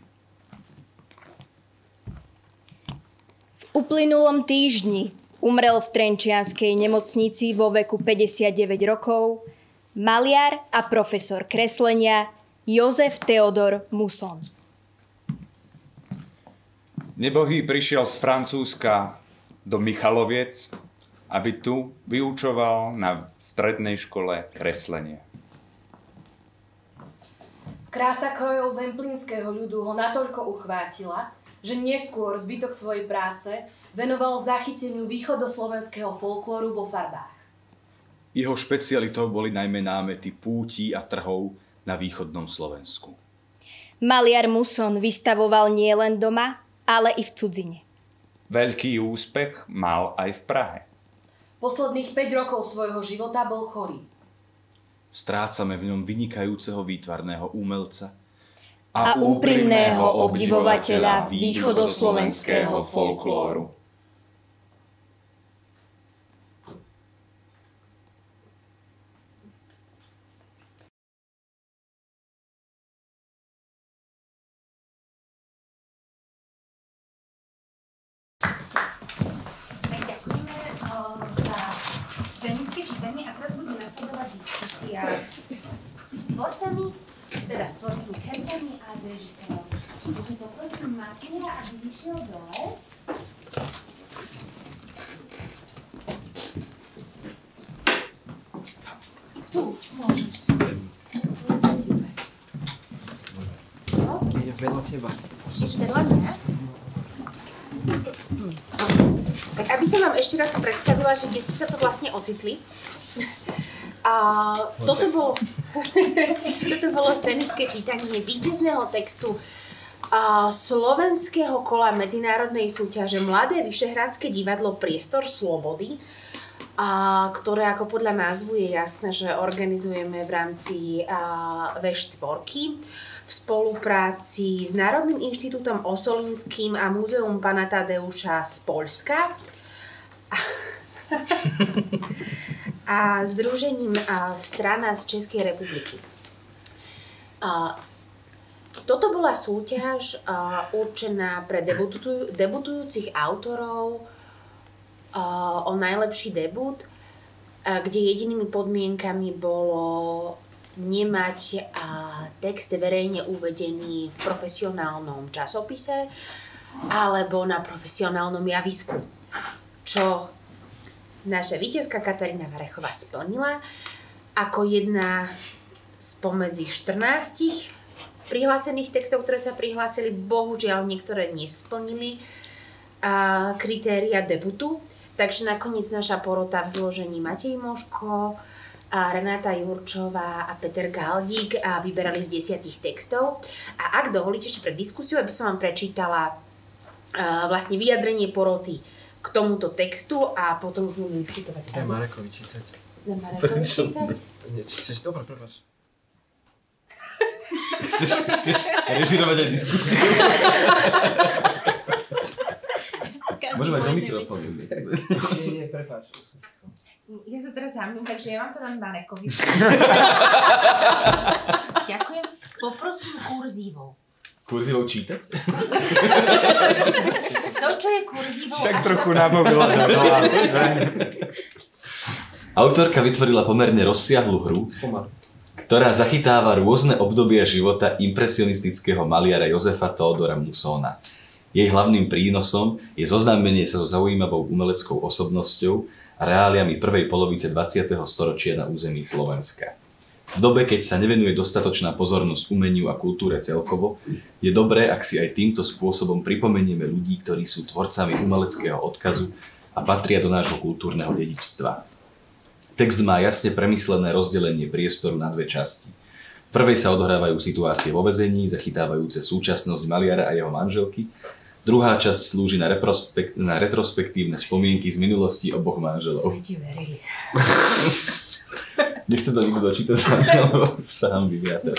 V uplynulom týždni umrel v trenčianskej nemocnici vo veku 59 rokov maliar a profesor kreslenia Jozef Theodor Muson. Nebohý prišiel z Francúzska do Michaloviec, aby tu vyučoval na strednej škole kreslenie. Krása krojov zemplínskeho ľudu ho natoľko uchvátila, že neskôr zbytok svojej práce venoval zachyteniu východoslovenského folklóru vo farbách. Jeho špecialitou boli najmä námety pútí a trhov na východnom Slovensku. Maliar Muson vystavoval nielen doma, ale i v cudzine. Veľký úspech mal aj v Prahe. Posledných 5 rokov svojho života bol chorý. Strácame v ňom vynikajúceho výtvarného umelca a úprimného obdivovateľa východoslovenského folklóru. Ďakujeme za scenické čítanie a teraz bude nasledovať diskusia s tvorcami, teda s tvorcami, s hercami a s režisérom. Takže poprosím Martina, aby zišiel dole. Tu, môžeš. Je vedľa teba. Ideš vedľa mňa? Tak aby som vám ešte raz predstavila, že kde ste sa to vlastne ocitli. Toto bolo scenické čítanie víťazného textu slovenského kola medzinárodnej súťaže Mladé vyšehradské divadlo Priestor slobody, ktoré ako podľa názvu je jasné, že organizujeme v rámci V4 v spolupráci s Národným inštitútom Osolínskym a Múzeum Pana Tadeuša z Poľska a Združením Strana z Českej republiky. Toto bola súťaž určená pre debutujúcich autorov o najlepší debut kde jedinými podmienkami bolo nemať text verejne uvedený v profesionálnom časopise alebo na profesionálnom javisku. Čo naša víťazka Katarína Varechová splnila ako jedna spomedzi 14 prihlásených textov, ktoré sa prihlásili. Bohužiaľ, niektoré nesplnili kritéria debutu. Takže nakoniec naša porota v zložení Matej Moško, Renáta Jurčová a Peter Galdík vyberali z 10 textov. A ak dovolíte ešte pred diskusiou, aby som vám prečítala vlastne vyjadrenie poroty k tomuto textu a potom už budeme diskutovať. Daj Marekovi čítať. Daj Marekovi čítať? Chceš? Dobre, prepáč. Chceš režirovať aj diskusiu? Môžeme mať do mikrofónu. Nie, prepáč. Ja sa teraz zamím, takže ja vám to dám Marekovi. Ďakujem. Poprosím kurzívou. Kurzívou čítať? To, čo je kurzívou... Tak trochu na mobil. Autorka vytvorila pomerne rozsiahlu hru, ktorá zachytáva rôzne obdobia života impresionistického maliara Josefa Theodora Musona. Jej hlavným prínosom je zoznámenie sa so zaujímavou umeleckou osobnosťou a reáliami prvej polovice 20. storočia na území Slovenska. V dobe, keď sa nevenuje dostatočná pozornosť umeniu a kultúre celkovo, je dobré, ak si aj týmto spôsobom pripomenieme ľudí, ktorí sú tvorcami umeleckého odkazu a patria do nášho kultúrneho dedičstva. Text má jasne premyslené rozdelenie priestoru na dve časti. V prvej sa odohrávajú situácie vo väzení, zachytávajúce súčasnosť maliara a jeho manželky. Druhá časť slúži na retrospektívne spomienky z minulosti oboch manželov. Sme ti verili. Nechce to nikto dočítať s vami, lebo už sa nám vyviate.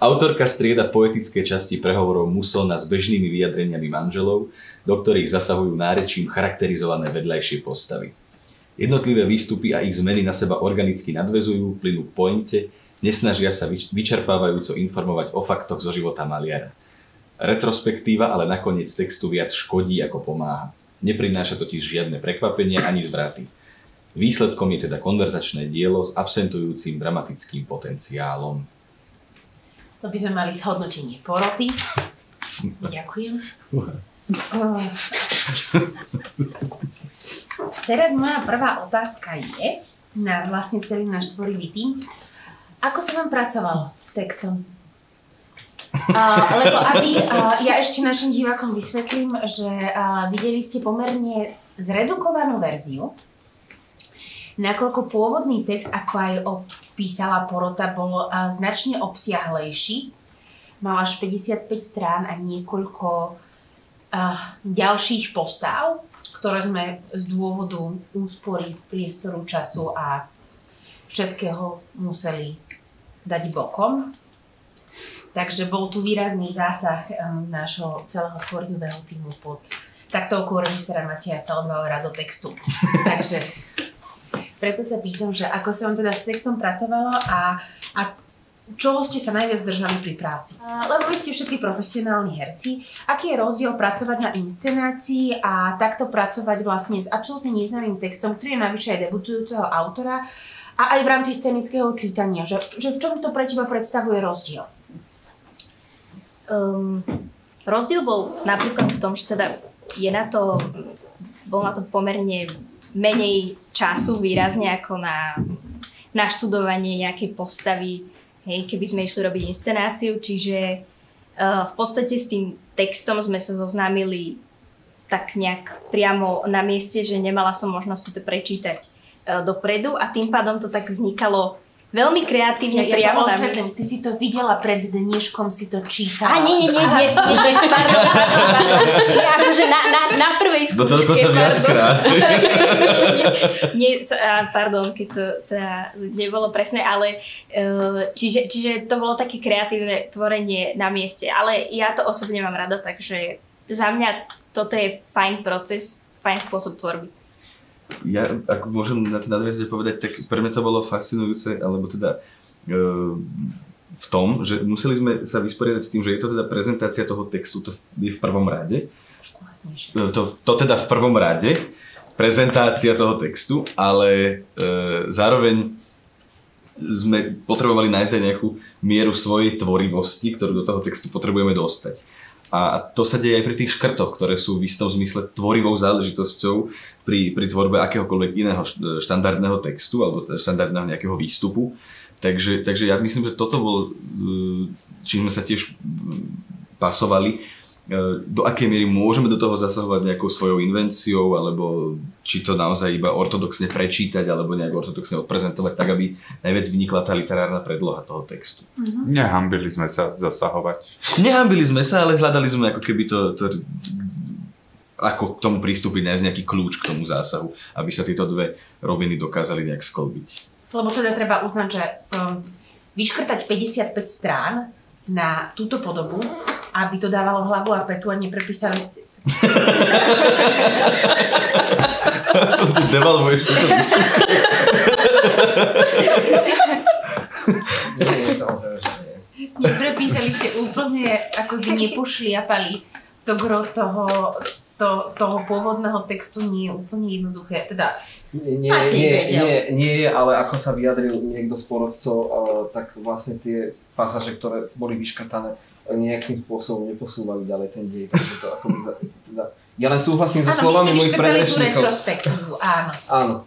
Autorka strieda poetické časti prehovorov Musona s bežnými vyjadreniami manželov, do ktorých zasahujú nárečím charakterizované vedľajšie postavy. Jednotlivé výstupy a ich zmeny na seba organicky nadväzujú, plynú k pointe, nesnažia sa vyčerpávajúco informovať o faktoch zo života maliara. Retrospektíva ale nakoniec textu viac škodí ako pomáha. Neprináša totiž žiadne prekvapenie ani zvraty. Výsledkom je teda konverzačné dielo s absentujúcim dramatickým potenciálom. To by sme mali zhodnotenie poroty. Ďakujem. Teraz moja prvá otázka je na vlastne celý náš tvorivý tím. Ako sa vám pracovalo s textom? Lebo ja ešte našim divákom vysvetlím, že videli ste pomerne zredukovanú verziu, nakoľko pôvodný text, ako aj opísala porota, bol značne obsiahlejší. Mal až 55 strán a niekoľko ďalších postáv, ktoré sme z dôvodu úspory priestoru, času a všetkého museli dať bokom. Takže bol tu výrazný zásah nášho celého tvorivého týmu pod taktovkou režisera Mateja Feldbauera do textu. Takže preto sa pýtam, že ako sa vám teda s textom pracovalo a čoho ste sa najviac držali pri práci? Lebo vy ste všetci profesionálni herci. Aký je rozdiel pracovať na inscenácii a takto pracovať vlastne s absolútne neznámym textom, ktorý je navyše aj debutujúceho autora a aj v rámci scenického čítania? Že v čom to pre teba predstavuje rozdiel? Rozdiel bol napríklad v tom, že teda bol na to pomerne menej času výrazne ako na študovanie nejakej postavy, hej, keby sme išli robiť inscenáciu, čiže v podstate s tým textom sme sa zoznámili tak nejak priamo na mieste, že nemala som možnosť si to prečítať dopredu a tým pádom to tak vznikalo veľmi kreatívne priamo na mieste. Ty si to videla pred dneškom, si to čítala. Nie, dnes, pardon. Ja akože na prvej skúške. Do toho sa viackrát. Pardon, keď to teda nebolo presné, ale čiže to bolo také kreatívne tvorenie na mieste, ale ja to osobne mám rada, takže za mňa toto je fajn proces, fajn spôsob tvorby. Ja, ako môžem na to nadviazať povedať, tak pre mňa to bolo fascinujúce, alebo teda v tom, že museli sme sa vysporiadať s tým, že je to teda prezentácia toho textu, to je v prvom rade. To teda v prvom rade. prezentácia toho textu, ale zároveň sme potrebovali nájsť aj nejakú mieru svojej tvorivosti, ktorú do toho textu potrebujeme dostať. A to sa deje aj pri tých škrtoch, ktoré sú v istom zmysle tvorivou záležitosťou pri tvorbe akéhokoľvek iného štandardného textu alebo štandardného nejakého výstupu. Takže ja myslím, že toto bol, čím sme sa tiež pasovali, do akej miery môžeme do toho zasahovať nejakou svojou invenciou, alebo či to naozaj iba ortodoxne prečítať, alebo nejak ortodoxne odprezentovať tak, aby najviac vynikla tá literárna predloha toho textu. Nehambili sme sa zasahovať. Nehambili sme sa, ale hľadali sme ako keby to ako k tomu pristúpiť, nájsť nejaký kľúč k tomu zásahu, aby sa tieto dve roviny dokázali nejak sklbiť. Lebo teda treba uznať, že vyškrtať 55 strán na túto podobu, aby to dávalo hlavu a petu a neprepísali ste... Som tu devalvuješ túto diskusiu. Neprepísali ste úplne, ako by nepošliapali to gro toho pôvodného textu, nie je úplne jednoduché. Teda, nie je, ale ako sa vyjadril niekto z porodcov, tak vlastne tie pasáže, ktoré boli vyškrtané, nejakým spôsobom neposúvali ďalej ten dej. Takže to ako teda, ja len súhlasím so slovami mojich predrečníkov. Áno.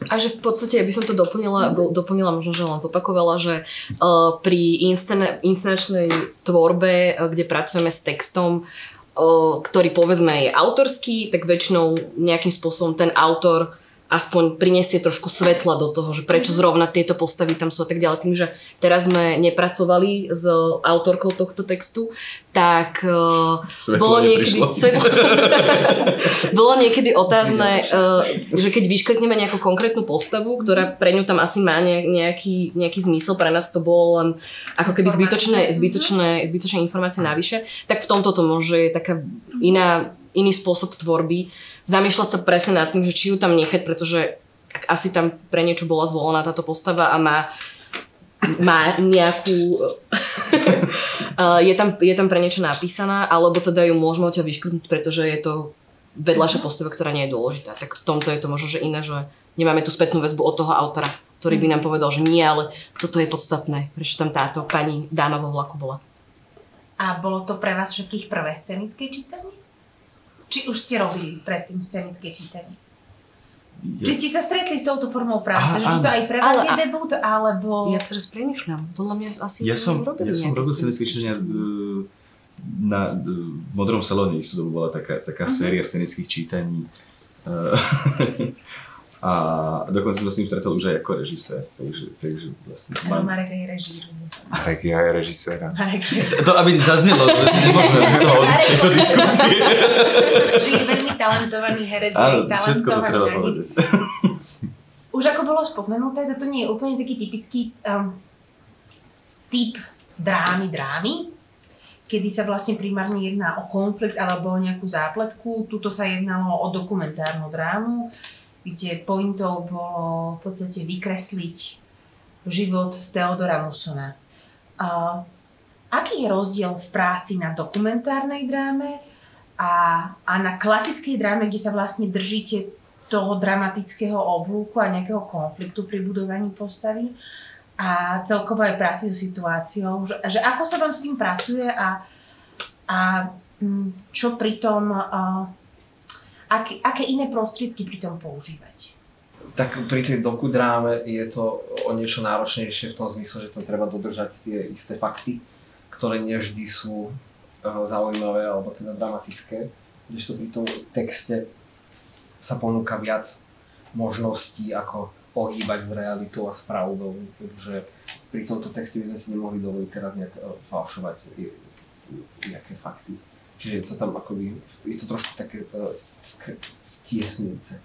A že v podstate, aby som to doplnila možno, že len zopakovala, že pri inscenačnej tvorbe, kde pracujeme s textom, ktorý povedzme je autorský, tak väčšinou nejakým spôsobom ten autor aspoň prinesie trošku svetla do toho, že prečo zrovna tieto postavy tam sú a tak ďalej. Tým, že teraz sme nepracovali s autorkou tohto textu, tak bolo niekedy otázne, že keď vyškrtneme nejakú konkrétnu postavu, ktorá pre ňu tam asi má nejaký zmysel, pre nás to bolo len ako keby zbytočné informácie navyše, tak v tomto to môže taká iný spôsob tvorby, zamýšľať sa presne nad tým, že či ju tam nechať, pretože asi tam pre niečo bola zvolená táto postava a má nejakú... je tam pre niečo napísaná, alebo teda ju môžeme odtiaľ vyškrtnúť, pretože je to vedľajšia postava, ktorá nie je dôležitá. Tak v tomto je to možno, že iné, že nemáme tú spätnú väzbu od toho autora, ktorý by nám povedal, že nie, ale toto je podstatné, prečo tam táto pani dáma vo vlaku bola. A bolo to pre vás všetkých prvé scenické čítanie? Či už ste robili predtým scenické čítanie? Či ste sa stretli s touto formou práce? Že to aj pre vás je debut, alebo... Ja teraz premýšľam. Podľa mňa asi... Ja som robil scenické čítania v Modrom salóne, to bola taká séria scenických čítaní. A dokonca som s ním stretol už aj ako režisér, takže vlastne... Marek aj režíruje. Marek je aj režisér. To aby zaznelo, nemôžeme sa odísť z tejto diskusie. Že je veľmi talentovaný herec, je talentovaný ani. Už ako bolo spomenuté, toto nie je úplne taký typický typ drámy, kedy sa vlastne primárne jedná o konflikt alebo o nejakú zápletku. Tuto sa jednalo o dokumentárnu drámu, kde pointou bolo v podstate vykresliť život Theodora Musona. Aký je rozdiel v práci na dokumentárnej dráme a na klasickej dráme, kde sa vlastne držíte toho dramatického oblúku a nejakého konfliktu pri budovaní postavy a celkovo aj práci so situáciou, že ako sa vám s tým pracuje a čo pri tom... Aké iné prostriedky pri tom používať? Tak pri tej dokudráme je to o niečo náročnejšie v tom zmysle, že tam treba dodržať tie isté fakty, ktoré nevždy sú zaujímavé alebo teda dramatické. Kdežto pri tom texte sa ponúka viac možností, ako ohýbať s realitou a s pravdou. Takže pri tomto texte by sme si nemohli dovoliť teraz nejak falšovať nejaké fakty. Čiže je to tam akoby, je to trošku také stiesňujúce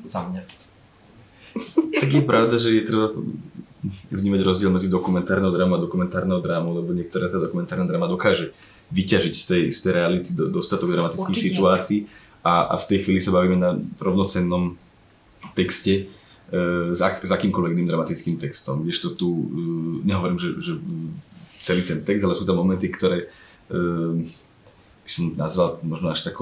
za mňa. Tak je pravda, že je treba vnímať rozdiel medzi dokumentárnou drámou a dokumentárnou drámou, lebo niektorá tá dokumentárna dráma dokáže vyťažiť z tej reality dostatok dramatických situácií a v tej chvíli sa bavíme na rovnocennom texte s akýmkoľvek iným dramatickým textom. Kdežto tu nehovorím, že celý ten text, ale sú tam momenty, ktoré som nazval možno až tak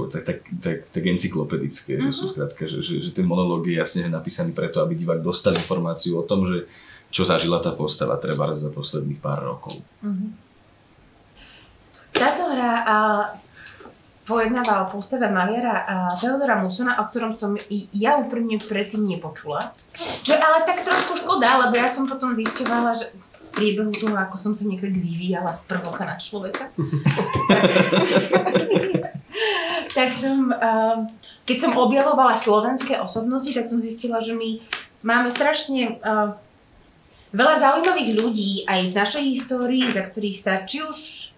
encyklopedické, že sú skrátka, že ten monológ je jasne napísaný preto, aby divák dostal informáciu o tom, že čo zažila tá postava treba za posledných pár rokov. Táto hra pojednáva o postave maliara Theodora Musona, o ktorom som ja úprimne predtým nepočula. Čo je ale tak trošku škoda, lebo ja som potom zisťovala, že v priebehu toho, ako som sa niekde vyvíjala z prvoka na človeka, tak som, keď som objavovala slovenské osobnosti, tak som zistila, že my máme strašne veľa zaujímavých ľudí aj v našej histórii, za ktorých sa či už,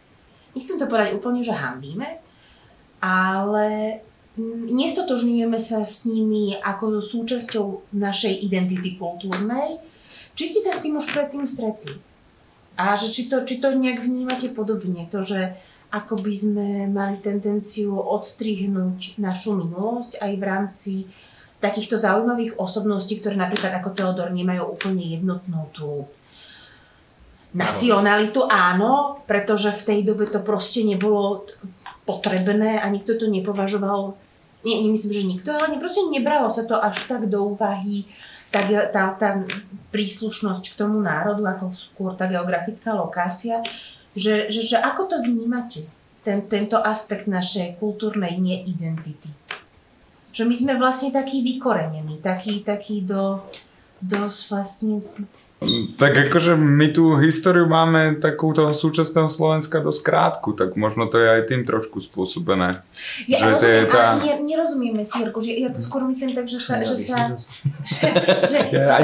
nechcem to povedať úplne, že hanbíme, ale nestotožňujeme sa s nimi ako so súčasťou našej identity kultúrnej. Či ste sa s tým už predtým stretli? A že či to nejak vnímate podobne? To, že ako by sme mali tendenciu odstrihnúť našu minulosť aj v rámci takýchto zaujímavých osobností, ktoré napríklad ako Theodor nemajú úplne jednotnú tú nacionalitu. Áno, pretože v tej dobe to proste nebolo potrebné a nikto to nepovažoval, nemyslím, že nikto, ale proste nebralo sa to až tak do úvahy, tá príslušnosť k tomu národu, ako skôr tá geografická lokácia, že ako to vnímate, tento aspekt našej kultúrnej neidentity? Že my sme vlastne takí vykorenení, takí dosť vlastne... Tak akože my tú históriu máme takúto súčasného Slovenska dosť krátku, tak možno to je aj tým trošku spôsobené. Ja rozumiem, ale nerozumieme si, Jirko, že ja to skôr myslím tak, že sa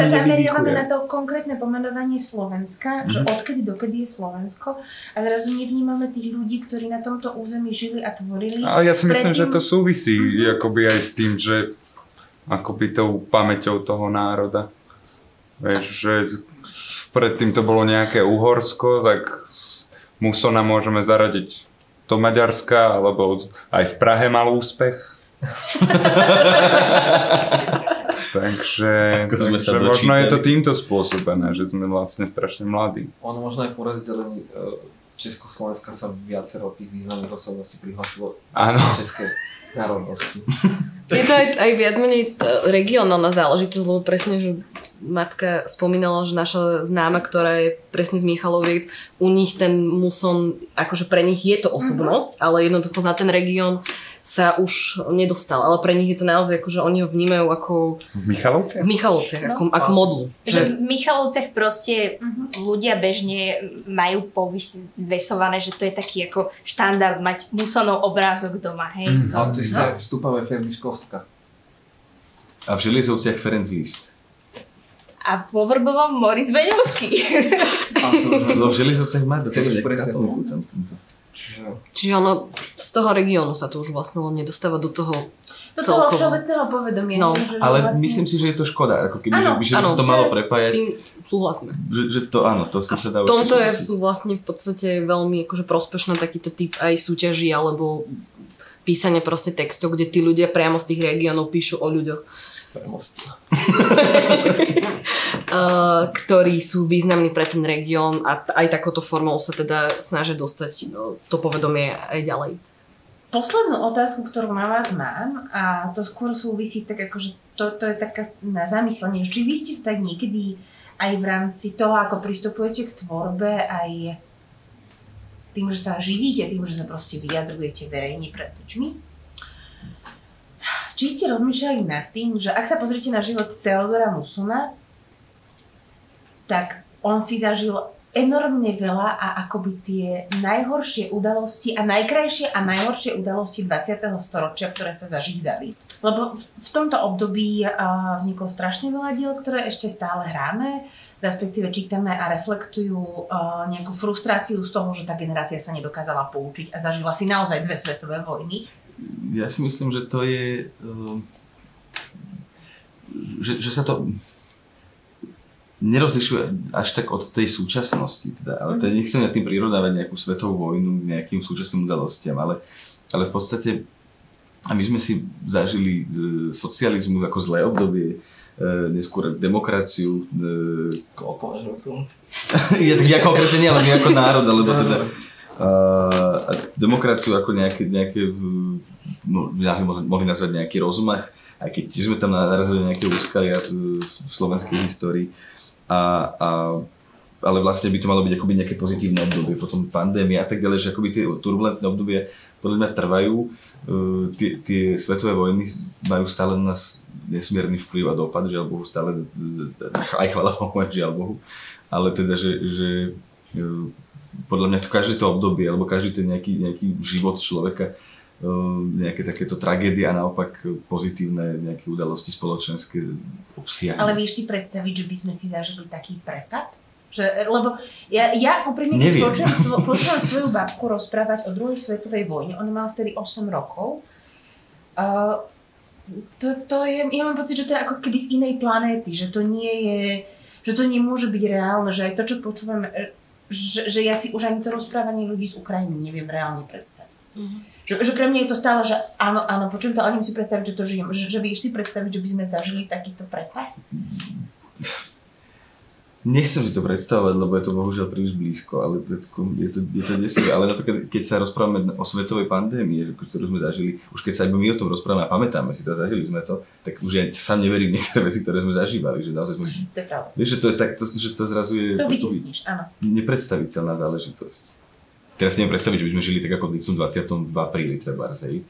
zameriavame na to konkrétne pomenovanie Slovenska, že odkedy dokedy je Slovensko a zrazu nevnímame tých ľudí, ktorí na tomto území žili a tvorili. Ale ja si myslím, že to súvisí akoby aj s tým, že akoby tou pamäťou toho národa. Vieš, že predtým to bolo nejaké Uhorsko, tak Musona môžeme zaradiť do Maďarska, alebo aj v Prahe mal úspech. takže možno je to týmto spôsobené, že sme vlastne strašne mladí. Ono možno aj po rozdelení Československa sa viacero tých významných osobností prihlasilo českej národnosti. Je to aj viac menej regionálna záležitosť, lebo presne, že matka spomínala, že naša známa, ktorá je presne z Michaloviec, u nich ten Muson, akože pre nich je to osobnosť, ale jednoducho za ten región sa už nedostal, ale pre nich je to naozaj ako, že oni ho vnímajú ako... V Michalovciach? V Michalovciach, ako modlu. Že v Michalovciach proste ľudia bežne majú povesované, že to je taký ako štandard mať Musonov obrázok doma, hej? Ale to isté vstúpame Ferdiškovská. A v Železovciach Ferenc Liszt. A vo Vrbovom Moritz Beňovský. V Železovciach má dokonca katolíku. Čiže ono z toho regiónu sa to už vlastne nedostáva do toho celkovo. Do toho všeobecného povedomia. No. Ale vlastne... myslím si, že je to škoda, ako keby, že by sa to malo prepájať. S tým súhlasíme. Že to áno, to sa dá. V tomto sú vlastne v podstate veľmi akože prospešné takýto typ aj súťaží alebo písanie proste textov, kde tí ľudia priamo z tých regiónov píšu o ľuďoch. Ktorí sú významní pre ten región a aj takouto formou sa teda snažia dostať to povedomie aj ďalej. Poslednú otázku, ktorú na vás mám, a to skôr súvisí tak akože to je taká na zamyslenie, či vy ste sa tak niekedy aj v rámci toho, ako pristupujete k tvorbe, aj tým, že sa živíte, tým, že sa proste vyjadrujete verejne pred ľuďmi. Či ste rozmýšľali nad tým, že ak sa pozrite na život Theodora Musona, tak on si zažil enormne veľa a akoby tie najhoršie udalosti a najkrajšie a najhoršie udalosti 20. storočia, ktoré sa zažiť dali. Lebo v tomto období vzniklo strašne veľa diel, ktoré ešte stále hráme, respektíve čítame a reflektujú nejakú frustráciu z toho, že tá generácia sa nedokázala poučiť a zažila si naozaj 2 svetové vojny. Ja si myslím, že to je... že sa to nerozlišuje až tak od tej súčasnosti. Teda. Ale to nechcem na tým prirovnávať nejakú svetovú vojnu k nejakým súčasným udalostiam, ale v podstate a my sme si zažili socializmus ako zlé obdobie, neskôr demokraciu. Koľko máš rokov? Ja konkrétne nie, ale my ako národ, alebo teda a demokraciu ako nejaké mohli nazvať nejaký rozmach, aj keď tiež sme tam narazili nejaké úskalia v slovenskej histórii. Ale vlastne by to malo byť akoby nejaké pozitívne obdobie, potom pandémia a tak ďalej, že akoby tie turbulentné obdobie podľa mňa trvajú. Tie svetové vojny majú stále na nás nesmierny vplyv a dopad, žiaľ Bohu, stále aj chvála Bohu, aj žiaľ Bohu. Ale teda, že podľa mňa to každé to obdobie, alebo každý ten nejaký život človeka, nejaké takéto tragédie a naopak pozitívne nejaké udalosti spoločenské obsiahne. Ale vieš si predstaviť, že by sme si zažili taký prepad? Lebo ja úprimne, keď počúvam svoju babku rozprávať o druhej svetovej vojne, ona mala vtedy 8 rokov, ja mám pocit, že to je ako keby z inej planéty, že to nemôže byť reálne, že aj to, čo počúvam, že ja si už ani to rozprávanie ľudí z Ukrajiny neviem reálne predstaviť. Že pre mňa je to stále, že áno, počujem to, ale neviem si predstaviť, že to žijem. Že vieš si predstaviť, že by sme zažili takýto prepad? Nechcem si to predstavovať, lebo je to bohužiaľ príliš blízko, ale je to desivé. Ale napríklad, keď sa rozprávame o svetovej pandémii, ktorú sme zažili, už keď sa aj my o tom rozprávame a pamätáme si to, zažili sme to, tak už ja sám neverím niektoré veci, ktoré sme zažívali, že naozaj sme... To je pravda. Vieš, že to je tak, že to zrazu je... To vytisníš, áno. Nepredstaviteľná záležitosť. Teraz neviem predstaviť, že by sme žili tak ako v 20. v apríli, trebárs, hej?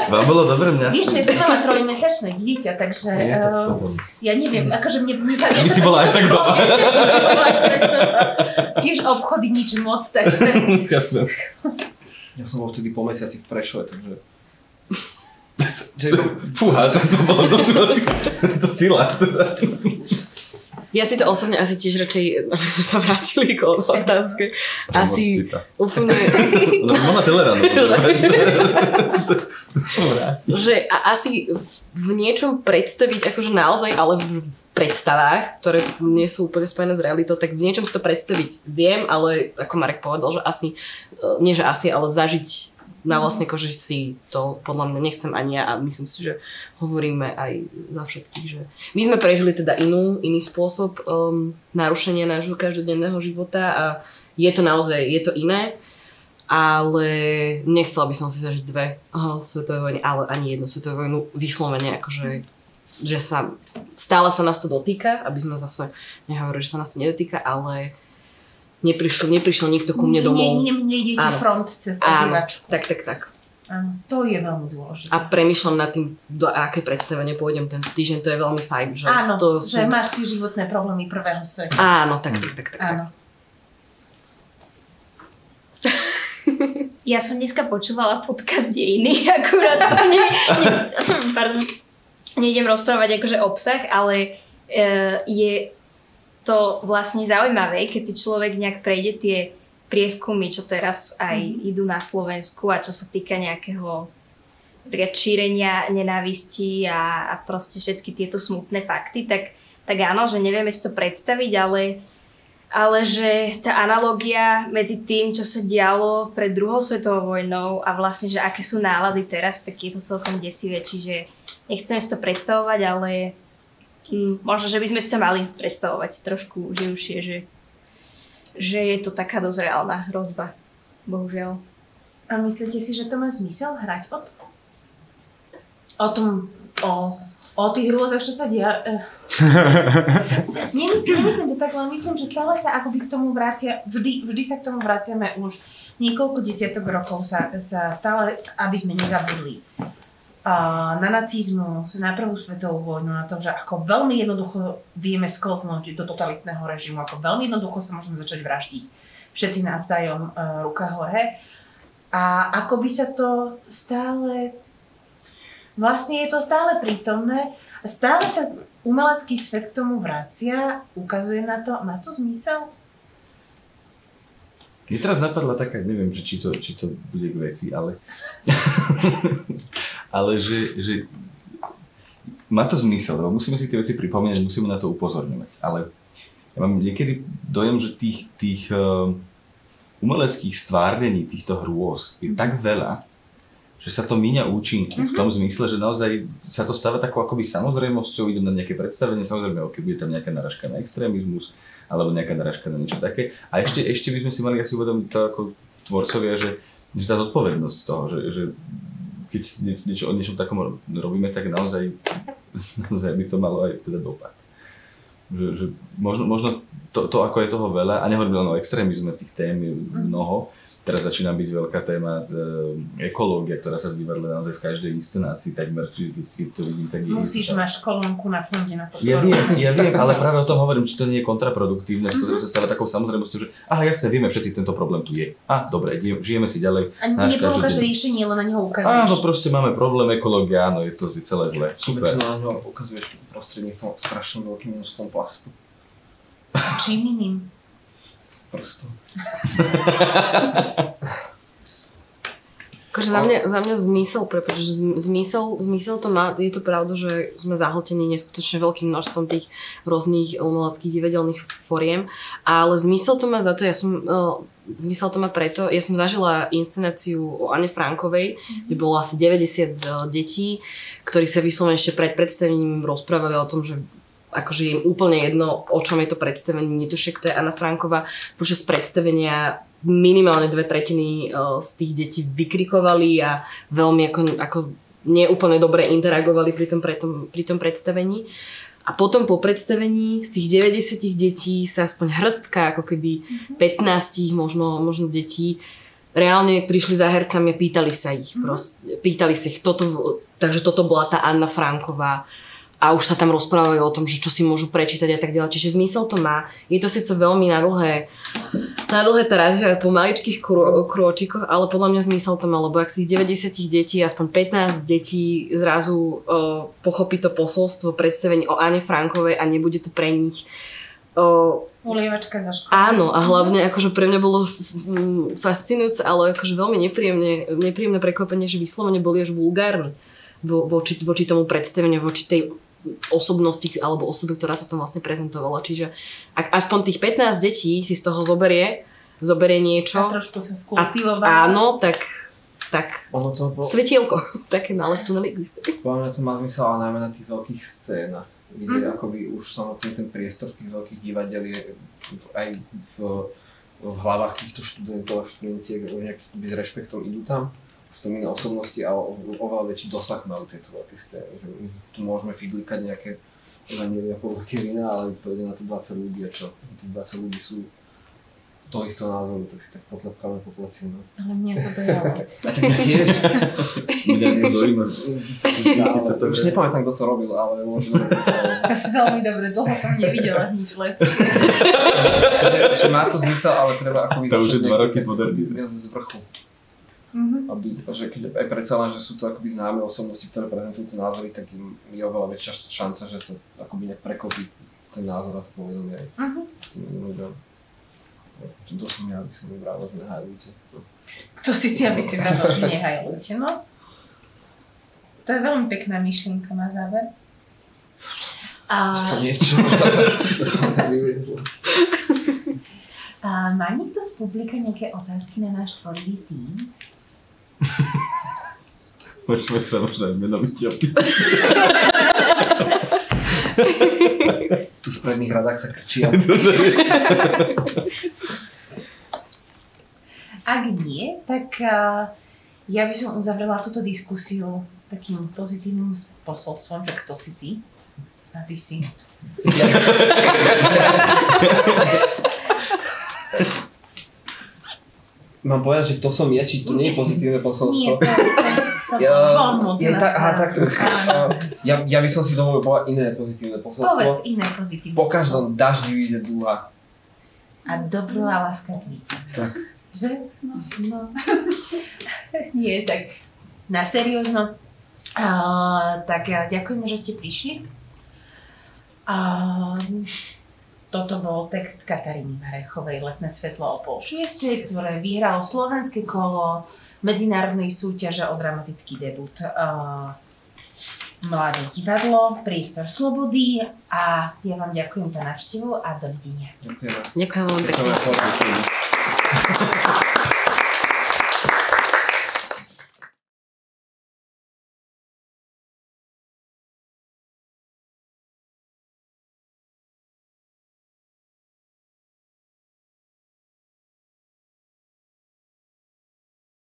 Vám bolo dobre mňa? Vieš, že som mala 3-mesačné dieťa, takže ja neviem, akože mne sa... By si bola aj tak doma. Tiež obchody nič moc, takže... Ja som bol vtedy po mesiaci v Prešove, takže... Fúha, to bolo dobre. To sila. Ja si to osobne asi tiež radšej, aby sme sa vrátili k otázke, asi úplne... Mama Telera. Že asi v niečom predstaviť, akože naozaj, ale v predstavách, ktoré nie sú úplne spojené s realitou, tak v niečom si to predstaviť viem, ale ako Marek povedal, že asi, nie že asi, ale zažiť na vlastne koži si to podľa mňa nechcem ani ja a myslím si, že hovoríme aj za všetkých, že my sme prežili teda iný spôsob narušenia nášho každodenného života a je to naozaj, je to iné, ale nechcela by som si zažiť 2 svetové vojny, ale ani jednu svetovú vojnu vyslovene, akože že stále sa nás to dotýka, aby sme zase nehovorili, že sa nás to nedotýka, ale neprišiel nikto ku mne domov. Nejdete front cez obývačku. Tak. Áno, to je veľmi dôležité. A premýšľam nad tým, do aké predstavenie pôjdem tento týždeň, to je veľmi fajn. Že áno, to že máš tie životné problémy prvého sveta. Áno, tak. Áno. Ja som dneska počúvala podcast Dejiny, akurát to nejdem rozprávať akože obsah, ale je to vlastne zaujímavé, keď si človek nejak prejde tie prieskumy, čo teraz aj idú na Slovensku a čo sa týka nejakého šírenia nenávisti a proste všetky tieto smutné fakty, tak áno, že nevieme si to predstaviť, ale že tá analogia medzi tým, čo sa dialo pred druhou svetovou vojnou a vlastne, že aké sú nálady teraz, tak je to celkom desivé, čiže nechcem si to predstavovať, ale možno, že by sme si to mali predstavovať trošku živšie, že je to taká dosť reálna hrozba, bohužiaľ. A myslíte si, že to má zmysel hrať o tých hrôzach, čo sa dia? Nemyslím to tak, len myslím, že stále sa akoby k tomu vracia, vždy sa k tomu vraciame už niekoľko desiatok rokov sa stále, aby sme nezabudli na nacizmus, na prvú svetovú vojnu, na to, že ako veľmi jednoducho vieme sklznúť do totalitného režimu, ako veľmi jednoducho sa môžeme začať vraždiť všetci navzájom ruka hore. A ako by sa to stále, vlastne je to stále prítomné a stále sa umelecký svet k tomu vracia, ukazuje na to, má to zmysel? Mne teraz napadla taká, neviem, že či to bude k veci, ale ale že má to zmysel, lebo musíme si tie veci pripomínať, musíme na to upozorňovať. Ale ja mám niekedy dojem, že tých umeleckých stvárnení týchto hrôz je tak veľa, že sa to míňa účinky v tom zmysle, že naozaj sa to stáva takou akoby samozrejmosťou, idem na nejaké predstavenie, samozrejme, keď bude tam nejaká narážka na extrémizmus, alebo nejaká narážka na niečo také. A ešte by sme si mali asi uvedomiť to ako tvorcovia, že tá zodpovednosť toho, že keď o niečom takom robíme, tak naozaj by to malo aj teda dopad. Že možno to, ako je toho veľa, a nehovorím len o extrémizme, tých tém je mnoho. Teraz začína byť veľká téma ekológia, ktorá sa v divadle naozaj v každej inscenácii takmer, keď to vidím, tak je... Musíš, máš kolónku na fonde na podporu. Ja viem, ale práve o tom hovorím, či to nie je kontraproduktívne, že to sa stáva takou samozrejmosťou, že jasne, vieme všetci, tento problém tu je. Dobre, žijeme si ďalej. A neponúkaš riešenie, len na neho ukazuješ. Áno, proste máme problém, ekológia, áno, je to celé zle. Super. Väčšinou na neho ukazuješ prostredníctvom strašným veľkým množstvom plastu. Čím iným? Prstom. Akože za mňa zmysel, pretože zmysel to má, je to pravda, že sme zahltení neskutočne veľkým množstvom tých rôznych umeleckých divadelných foriem, ale zmysel to má za to, zmysel to má preto, ja som zažila inscenáciu o Anne Frankovej, kde bolo asi 90 detí, ktorí sa vyslovene ešte pred predstavením rozprávali o tom, že akože je im úplne jedno, o čom je to predstavenie, netušia, kto je Anna Franková. Počas predstavenia minimálne 2/3 z tých detí vykrikovali a veľmi ako neúplne dobre interagovali pri tom predstavení. A potom po predstavení z tých 90 detí sa aspoň hrstka, ako keby 15 možno detí, reálne prišli za hercami a pýtali sa ich. Pýtali sa ich, takže toto bola tá Anna Franková. A už sa tam rozprávajú o tom, že čo si môžu prečítať a tak ďalej. Čiže zmysel to má. Je to síce veľmi na dlhé teraz, po maličkých krôčikoch, ale podľa mňa zmysel to má, lebo ak si z 90 detí, aspoň 15 detí zrazu pochopí to posolstvo predstavení o Anne Frankovej a nebude to pre nich ulievačka za školu. Áno, a hlavne akože pre mňa bolo fascinujúce, ale akože veľmi nepríjemné prekvapenie, že vyslovene boli až vulgárni voči tomu predstaveniu, voči tej osobnosti alebo osobe, ktorá sa tam vlastne prezentovala. Čiže ak aspoň tých 15 detí si z toho zoberie niečo. A trošku sa skultivovalo. Áno, tak ono to svetielko také na tuneli existuje. Podľa mňa to má zmysel, ale najmä na tých veľkých scénach, kde akoby už samotný ten priestor tých veľkých divadiel je aj v hlavách týchto študentov a študentiek nejaký s rešpektom idú tam. Sú to iné osobnosti a oveľa väčší dosah majú tieto veľké scény. Tu môžeme fidlikať nejaké evangelia podľa Kevina, ale to ide na to 20 ľudí a čo? Tí 20 ľudí sú toho istého názoru, tak si tak potlepkáme po pleci. No. Ale mňa to dojalo. A tak tiež? Mňa to dojíma. Už nepamätám, kto to robil, ale možno... Veľmi dobre, dlho som nevidela nič lepšie. Že má to zmysel, ale treba akoby... To už je 2 roky moderný. Viac z vrchu. Že keď aj predsa len, že sú to akoby známe osobnosti, ktoré prezentujú tie názory, tak im je oveľa väčšia šanca, že sa akoby nejak preklopí ten názor a to povedomie aj s tým iným ľuďom. To som ja, aby si mi vravil, že nehajujte. Kto si ty, aby si vravil, že nehajujte, no? To je veľmi pekná myšlienka na záver. Aspoň niečo. Má niekto z publika nejaké otázky na náš tvorivý tím? Môžeme sa možno aj menovite opýtať. Tu v predných radách sa krčia. Ak nie, tak ja by som uzavrela túto diskusiu takým pozitívnym posolstvom, že kto si ty, aby si... Mám povedať, že kto som ja, či to nie je pozitívne posolstvo? Nie, to ja by som si dovolil povedať iné pozitívne posolstvo. Povedz iné pozitívne posolstvo. Po každom daždi vyjde dúha. A dobro a láska zvíťazí. Tak. Že? No. Nie, tak na seriózno. Tak ďakujeme, že ste prišli. Toto bol text Kataríny Marechovej Letné svetlo o 5:30, ktoré vyhralo slovenské kolo medzinárodnej súťaže o dramatický debut Mladé divadlo, Priestor slobody a ja vám ďakujem za návštevu a dovidenia. Ďakujem. Ďakujem veľmi pekne.